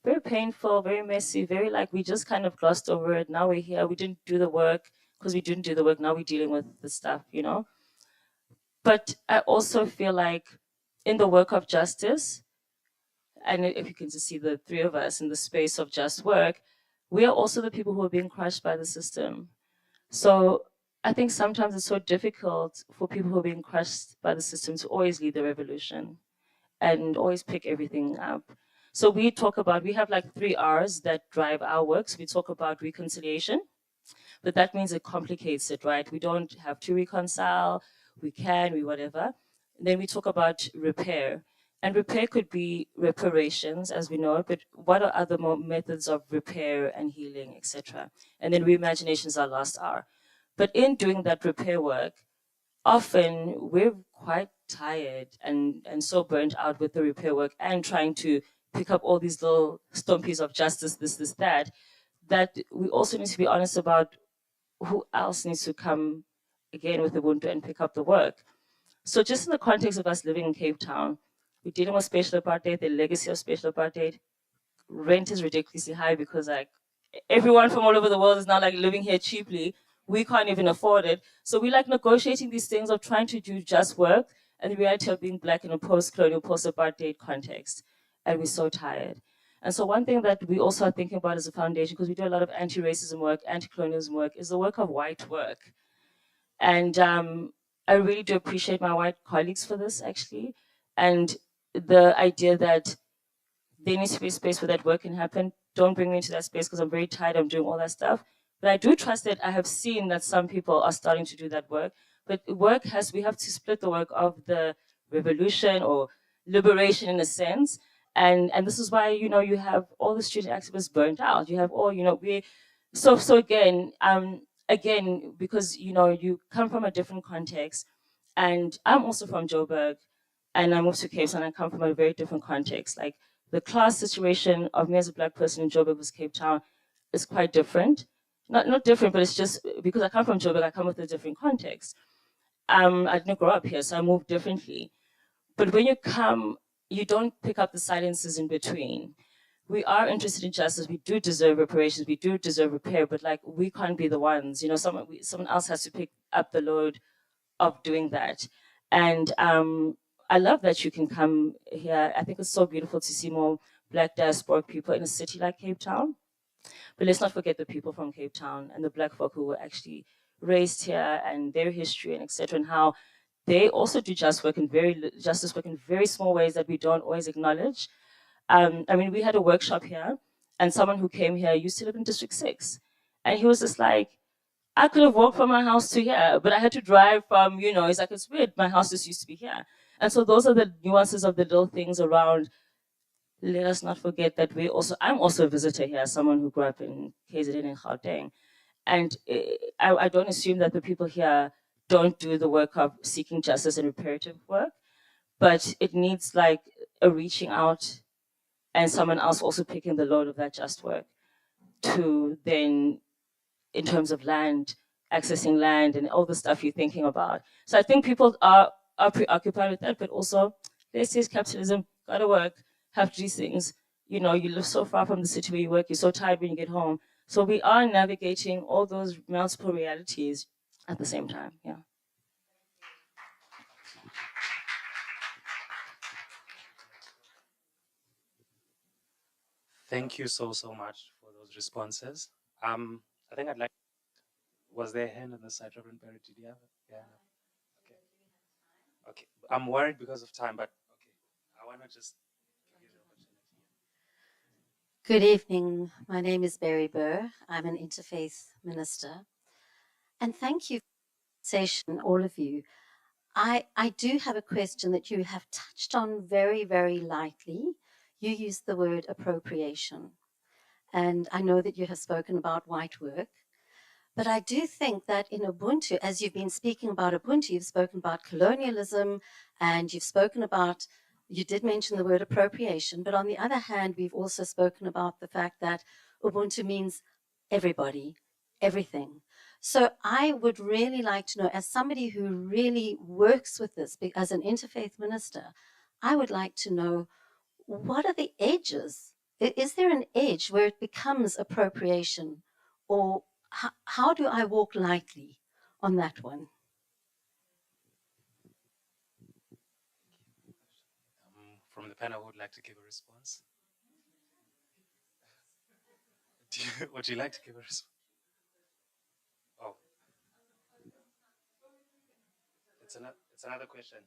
very painful, very messy, very like we just kind of glossed over it. Now we're here. We didn't do the work because we didn't do the work. Now we're dealing with the stuff. But I also feel like in the work of justice, and if you can just see the three of us in the space of just work, we are also the people who are being crushed by the system. So I think sometimes it's so difficult for people who are being crushed by the system to always lead the revolution and always pick everything up. So we have like 3 R's that drive our works. We talk about reconciliation, but that means it complicates it, right? We don't have to reconcile, we whatever. And then we talk about repair. And repair could be reparations as we know it, but what are other methods of repair and healing, etc.? And then reimagination is our last R. But in doing that repair work, often we're quite tired and so burnt out with the repair work and trying to pick up all these little stumpies of justice, this, that we also need to be honest about who else needs to come again with Ubuntu and pick up the work. So just in the context of us living in Cape Town, we're dealing with spatial apartheid, the legacy of spatial apartheid. Rent is ridiculously high because like everyone from all over the world is now like living here cheaply. We can't even afford it. So we like negotiating these things of trying to do just work and the reality of being Black in a post-colonial, post-apartheid context. And we're so tired. And so one thing that we also are thinking about as a foundation, because we do a lot of anti-racism work, anti-colonialism work, is the work of white work. And I really do appreciate my white colleagues for this, actually. And the idea that there needs to be a space where that work can happen. Don't bring me into that space because I'm very tired. I'm doing all that stuff. But I do trust that I have seen that some people are starting to do that work. But we have to split the work of the revolution or liberation in a sense. And this is why, you have all the student activists burnt out. You have all, so again, because, you come from a different context. And I'm also from Joburg and I moved to Cape Town. I come from a very different context. Like the class situation of me as a Black person in Joburg versus Cape Town is quite different. not different, but it's just because I come from Joburg, I come with a different context. I didn't grow up here, so I moved differently. But when you come, you don't pick up the silences in between. We are interested in justice. We do deserve reparations. We do deserve repair, but like we can't be the ones. You know, someone else has to pick up the load of doing that. And I love that you can come here. I think it's so beautiful to see more Black diasporic people in a city like Cape Town. But let's not forget the people from Cape Town and the Black folk who were actually raised here and their history and etc. And how they also do justice work in very small ways that we don't always acknowledge. I mean, we had a workshop here, and someone who came here used to live in District 6. And he was just like, I could have walked from my house to here, but I had to drive from, it's like, it's weird. My house just used to be here. And so those are the nuances of the little things around. Let us not forget that I'm also a visitor here, someone who grew up in KZN and Gauteng. And I don't assume that the people here don't do the work of seeking justice and reparative work, but it needs like a reaching out and someone else also picking the load of that just work to then, in terms of land, accessing land and all the stuff you're thinking about. So I think people are preoccupied with that, but also, this is capitalism, gotta work, have to do these things. You live so far from the city where you work, you're so tired when you get home. So we are navigating all those multiple realities at the same time, yeah. Thank you so much for those responses. I think I'd like. Was there a hand on the side, Reverend Barrett? Did you have it? Yeah. Okay. Okay. I'm worried because of time, but okay. I want to just give you the opportunity. Good evening. My name is Berry Burr. I'm an interfaith minister. And thank you for the session, all of you. I do have a question that you have touched on very, very lightly. You used the word appropriation. And I know that you have spoken about white work. But I do think that in Ubuntu, as you've been speaking about Ubuntu, you've spoken about colonialism and you've spoken about, you did mention the word appropriation, but on the other hand, we've also spoken about the fact that Ubuntu means everybody, everything. So I would really like to know, as somebody who really works with this, as an interfaith minister, I would like to know, what are the edges? Is there an edge where it becomes appropriation? Or how do I walk lightly on that one? From the panel, who would like to give a response? Would you like to give a response? Oh, it's another question.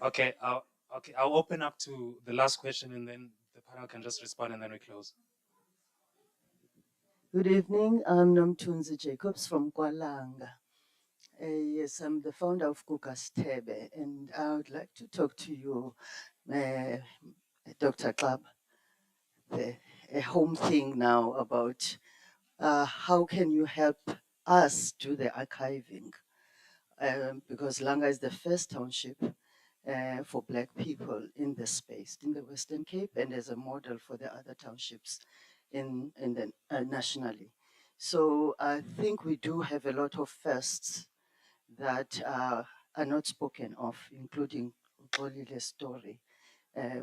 Okay, I'll open up to the last question, and then the panel can just respond, and then we close. Good evening. I'm Nomtunzi Jacobs from Kwalanga. Yes, I'm the founder of Kukastebe, and I would like to talk to you, Dr. Xaba, a home thing now about how can you help us do the archiving? Because Langa is the first township for Black people in the space, in the Western Cape, and as a model for the other townships in the nationally. So I think we do have a lot of firsts that are not spoken of, including Xolile's story.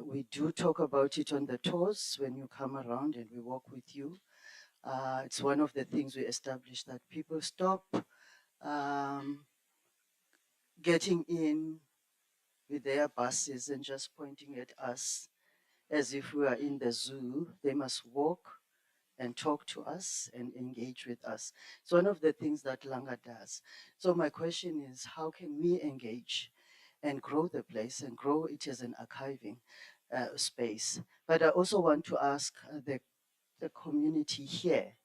We do talk about it on the tours when you come around and we walk with you. It's one of the things we established, that people stop getting in with their buses and just pointing at us as if we are in the zoo. They must walk and talk to us and engage with us. It's one of the things that Langa does. So my question is, how can we engage and grow the place and grow it as an archiving space? But I also want to ask the community here,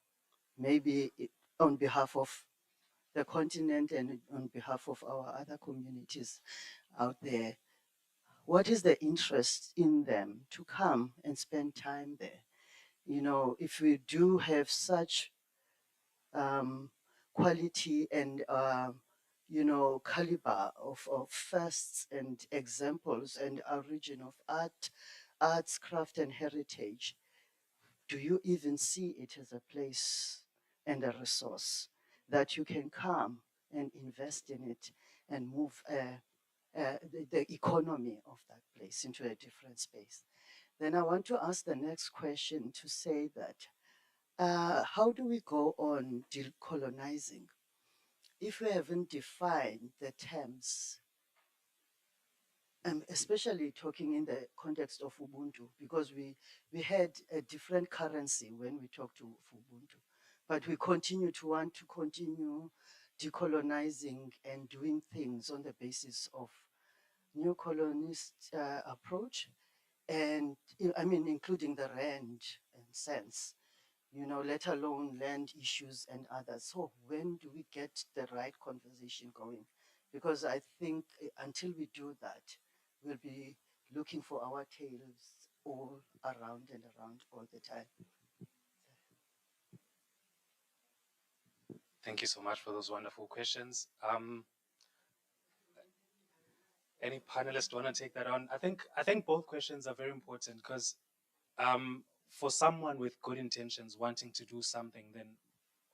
maybe on behalf of the continent and on behalf of our other communities out there, what is the interest in them to come and spend time there? You know, if we do have such quality and you know, caliber of firsts and examples and origin of arts, craft and heritage, do you even see it as a place and a resource that you can come and invest in it and move the economy of that place into a different space? Then I want to ask the next question to say that how do we go on decolonizing if we haven't defined the terms, especially talking in the context of Ubuntu, because we had a different currency when we talked to Ubuntu, but we continue to want to continue decolonizing and doing things on the basis of new colonist approach, and I mean, including the rand and cents, let alone land issues and others. So when do we get the right conversation going? Because I think until we do that, we'll be looking for our tails all around and around all the time. Thank you so much for those wonderful questions. Any panelists want to take that on? I think both questions are very important because for someone with good intentions wanting to do something, then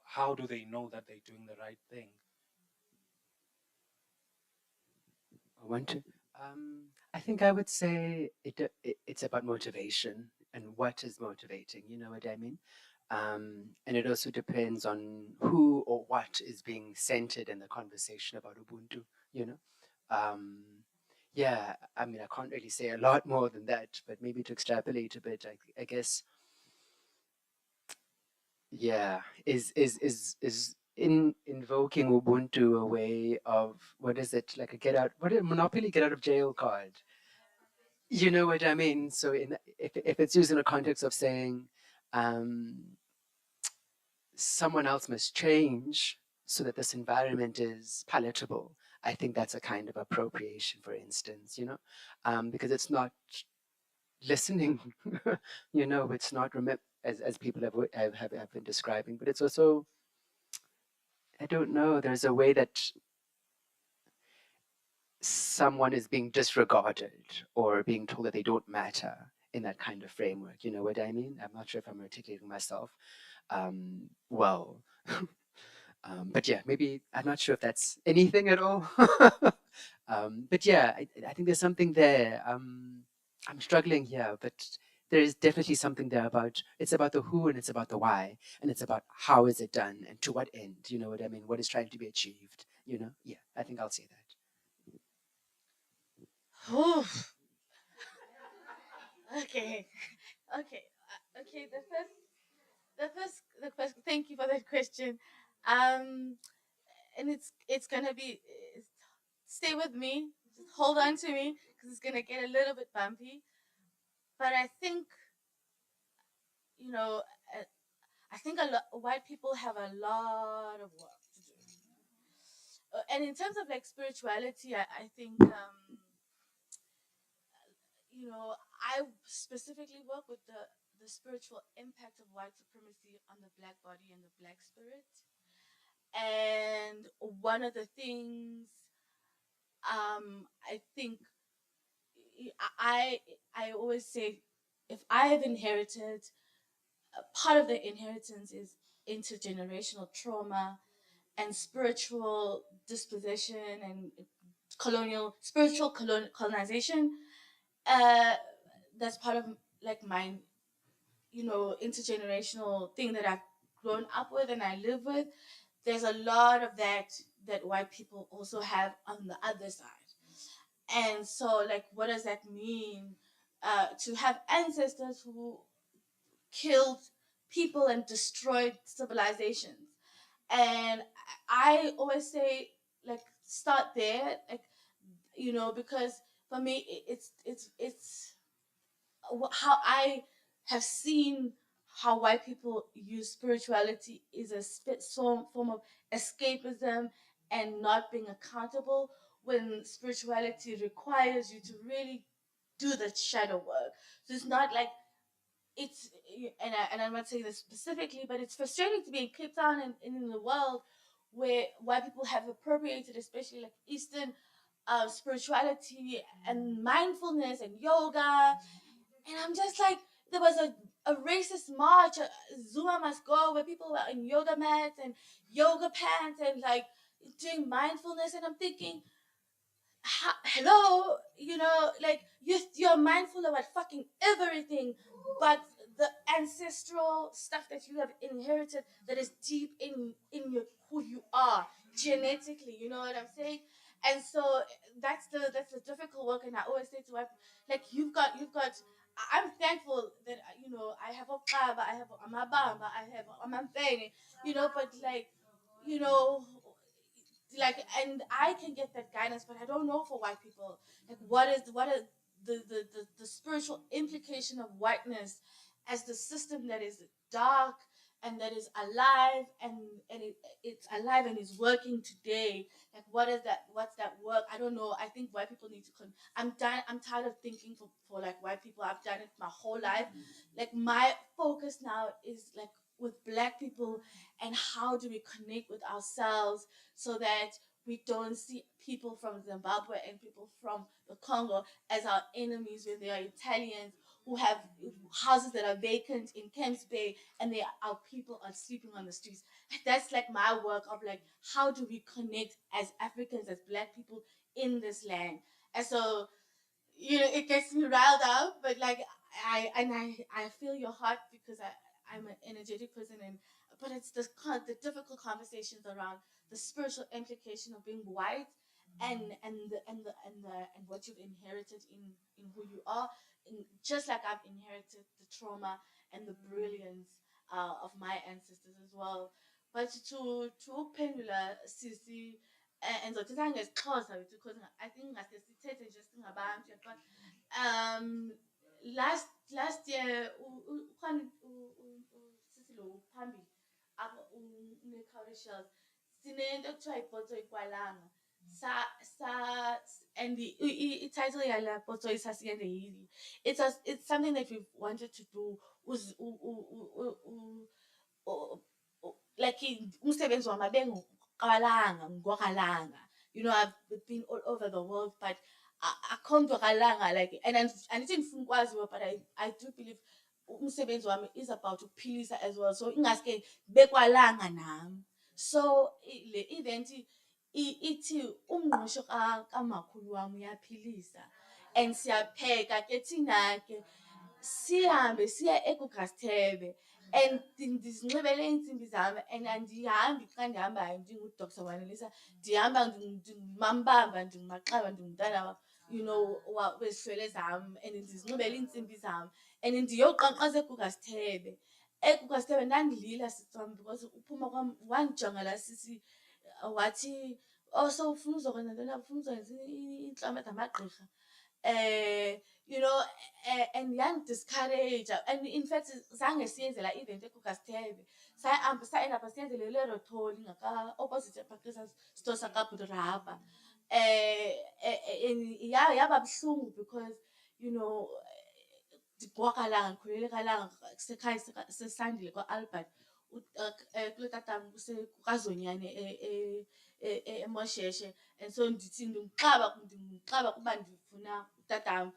how do they know that they're doing the right thing? I want to. I think I would say it's about motivation and what is motivating. You know what I mean? And it also depends on who or what is being centered in the conversation about Ubuntu. You know, yeah. I mean, I can't really say a lot more than that, but maybe to extrapolate a bit, I guess. Yeah, is in invoking Ubuntu a way of, what is it, like a get out, what a Monopoly get out of jail card? You know what I mean? So if it's used in a context of saying someone else must change so that this environment is palatable, I think that's a kind of appropriation, for instance, because it's not listening, it's not as people have been describing, but it's also, I don't know, there's a way that someone is being disregarded or being told that they don't matter in that kind of framework. You know what I mean? I'm not sure if I'm articulating myself well. But yeah, maybe I'm not sure if that's anything at all. But yeah, I think there's something there. I'm struggling here, but there is definitely something there it's about the who and it's about the why, and it's about how is it done and to what end. You know what I mean? What is trying to be achieved? Yeah, I think I'll say that. Okay, okay, okay. The first. Thank you for that question. And it's gonna be. Stay with me. Just hold on to me because it's gonna get a little bit bumpy. But I think you know. I think white people have a lot of work to do. And in terms of like spirituality, I think I specifically work with the spiritual impact of white supremacy on the black body and the black spirit. And one of the things I think I always say, if I have inherited, part of the inheritance is intergenerational trauma and spiritual disposition and spiritual colonization. That's part of like my intergenerational thing that I've grown up with and I live with. There's a lot of that white people also have on the other side. And so, like, what does that mean to have ancestors who killed people and destroyed civilizations? And I always say, like, start there, like, because for me, it's how I have seen how white people use spirituality is some form of escapism and not being accountable, when spirituality requires you to really do the shadow work. So it's not like it's and I'm not saying this specifically, but it's frustrating to be in Cape Town and in the world where white people have appropriated, especially like Eastern spirituality and mindfulness and yoga, and I'm just like, there was a racist march, Zuma must go, where people were in yoga mats and yoga pants and like doing mindfulness. And I'm thinking, hello, like you're mindful about fucking everything, but the ancestral stuff that you have inherited that is deep in your who you are genetically, you know what I'm saying? And so that's the difficult work. And I always say to my, like, you've got I'm thankful that I have a Xaba, I have a Mabamba, I have a Ntombenhle, but like, you know like, and I can get that guidance, but I don't know for white people, like what is the spiritual implication of whiteness as the system that is dark and that is alive, and it's alive and is working today. Like, what's that work? I don't know. I think white people need to I'm tired of thinking for like white people. I've done it my whole life. Like, my focus now is like with black people, and how do we connect with ourselves so that we don't see people from Zimbabwe and people from the Congo as our enemies when they are Italians who have houses that are vacant in Camps Bay, and our people are sleeping on the streets. That's like my work of like, how do we connect as Africans, as black people in this land? And so, it gets me riled up, but like I feel your heart, because I'm an energetic person, but it's the difficult conversations around the spiritual implication of being white, and what you've inherited in who you are, and just like I've inherited the trauma and the brilliance of my ancestors as well. But to pendula sisi, and ngizothetha ngesiXhosa because I think ngase sithethe nje singabantu yaqona. Last year ukhona sisi lo phambili apho une-Curator sinento ekuthiwa ibhozo ikwalanga and the title yala bhozo isasiyende yili. It's something that we've wanted to do. Like, umsebenzi wami abenguqalanga ngokhalanga. I've been all over the world, but I can't do kalanga, like, and I didn't think was, but I do believe umsebenzi wami is about to philisa as well. So ingaske bekwalanga nami. So le event ithi umngqusho kamakhulu wami uyaphilisa, and siyapheka ke thina ke sihambe siya eGugasthebe, and ndizinxibele iintsimbi zami, and andihambi xa ndihambayo ndinguDr Wanelisa, ndihamba ndingumambamba, ndinguMaxaba, ndingumntana wezihlwele zam, and ndizinxibele iintsimbi zam, and ndiyoqanqaza eGugasthebe. eGugasthebe ndandilila sisi wam, because uphuma kwam wandijonga laa sisi wathi, oh, so ufuna uzokwenza ntoni apha, ufuna uzokwenza intlama zamagqirha. And young discourage, and in fact zange siyenze la event eGugasthebe, saenda pha siyenzele lerotholi ngaka opposite ePakistan store sakaBudraba. Yaba buhlungu because ndiGwaqalanga, ndikhulele eKalanga, sekhaya sesandile kwa-Albert, kule tatam kuKazonyane eMosheshe. And so ndithi ndimxaba kuba ndifuna utatam,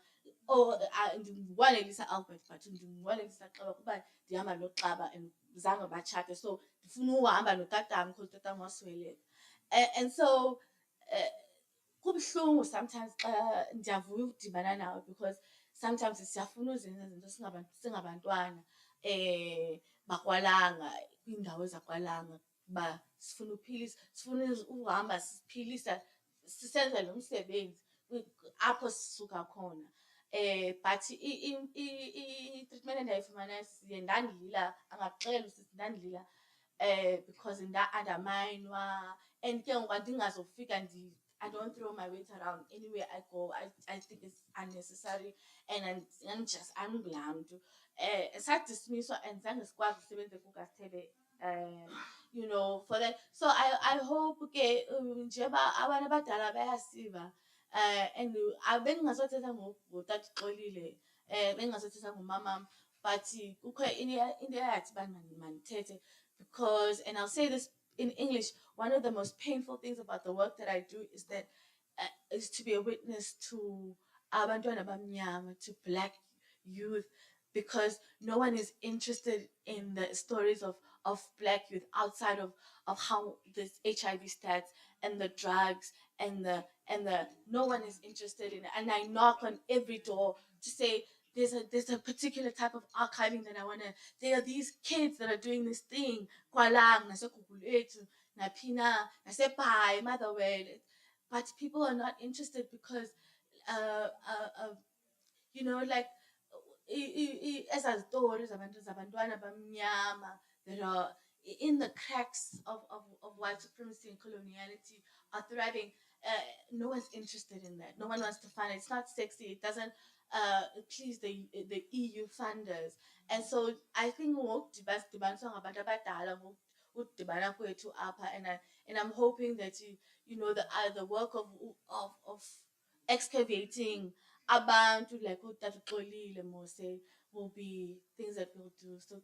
ndinguWanelisa Albert, but ndinguWanelisa Xaba kuba ndihamba noXaba and zange batshate, so ndifuna uhamba notatam because utatam wasweleka. And so kubuhlungu sometimes xa ndiyavuya ukudibana nawe, because sometimes siyafuna uzenza izinto singabantwana bakwalanga, kwiindawo zakwalanga, uba sifuna uphilisa, sifuna uhamba siphilisa, sisenza lo msebenzi apho sisuka khona. But i-treatment endayifumana siye ndandilila, angaxela usisi ndandilila because nda-underminwa, and ke ngoku ndingazofika I don't throw my weight around anywhere I go. I think it's unnecessary, and I'm glad to. Sadismisswa and zange sikwazi usebenza eGugasthebe, for that. So I hope ke njengoba abantu abadala bayasiva, and bengingazothetha ngotata uXolile, bengingazothetha ngomamam, but kukho into eyathi mandithethe, because, and I'll say this in English, one of the most painful things about the work that I do is to be a witness to abantwana abamnyama, to black youth because no one is interested in the stories of Black youth outside of how this HIV stats and the drugs and the no one is interested in it. And I knock on every door to say there's a particular type of archiving that I wanna. There are these kids that are doing this thing. Kwalang, naseKugulethu, naphina, naseBhayi, Motherwell. But people are not interested because you know, like ezazitori zabantwana abamnyama that are in the cracks of white supremacy and coloniality are thriving. No one's interested in that. No one wants to fund it. It's not sexy. It doesn't please the EU funders. And so I think and I'm hoping that you know the work of excavating abantu like uTata Xolile Mose will be things that we'll do. So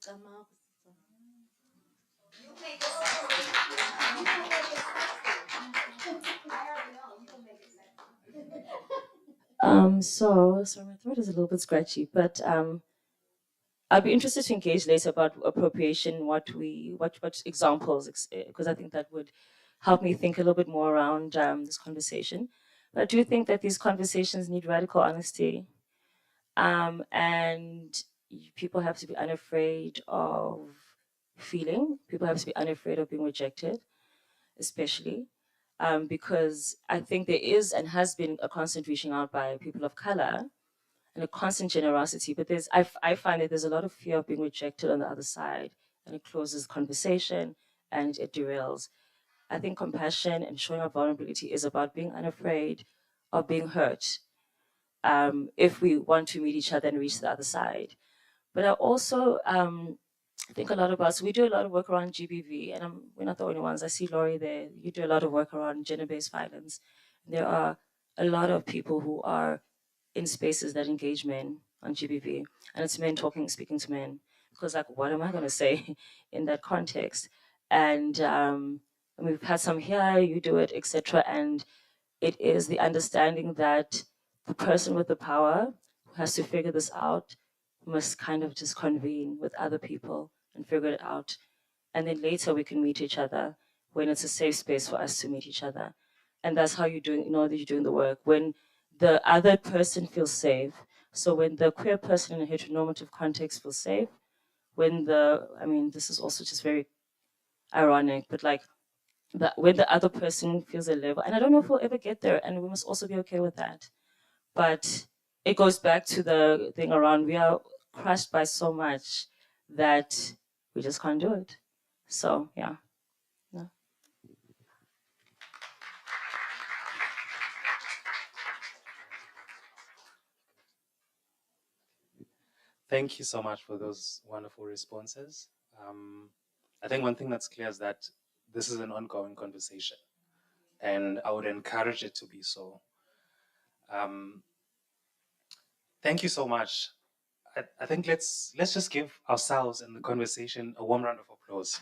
So my throat is a little bit scratchy, but I'd be interested to engage later about appropriation, what examples, because I think that would help me think a little bit more around this conversation. But I do think that these conversations need radical honesty, and people have to be unafraid of feeling. People have to be unafraid of being rejected, especially. Because I think there is and has been a constant reaching out by people of color and a constant generosity. But I find that there's a lot of fear of being rejected on the other side, and it closes conversation and it derails. I think compassion and showing up vulnerability is about being unafraid of being hurt, if we want to meet each other and reach the other side. But I also think a lot about, so we do a lot of work around GBV, and we're not the only ones. I see Laurie there. You do a lot of work around gender-based violence. There are a lot of people who are in spaces that engage men on GBV, and it's men speaking to men, because like, what am I going to say in that context? And we've had some here, you do it, etc. And it is the understanding that the person with the power who has to figure this out must kind of just convene with other people and figure it out. And then later we can meet each other when it's a safe space for us to meet each other. And that's how you're doing, you know, that you're doing the work. When the other person feels safe. So when the queer person in a heteronormative context feels safe, when this is also just very ironic, but like when the other person feels a level, and I don't know if we'll ever get there, and we must also be okay with that. But it goes back to the thing around we are crushed by so much that we just can't do it. So yeah. No. Thank you so much for those wonderful responses. I think one thing that's clear is that this is an ongoing conversation, and I would encourage it to be so. Thank you so much. I think let's just give ourselves and the conversation a warm round of applause.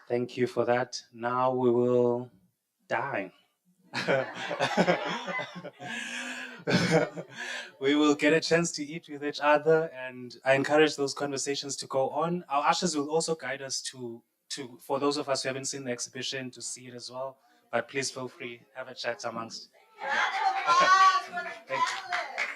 Thank you for that. Now we will die. We will get a chance to eat with each other, and I encourage those conversations to go on. Our ushers will also guide us to for those of us who haven't seen the exhibition, to see it as well. But please feel free, have a chat amongst. Thank you.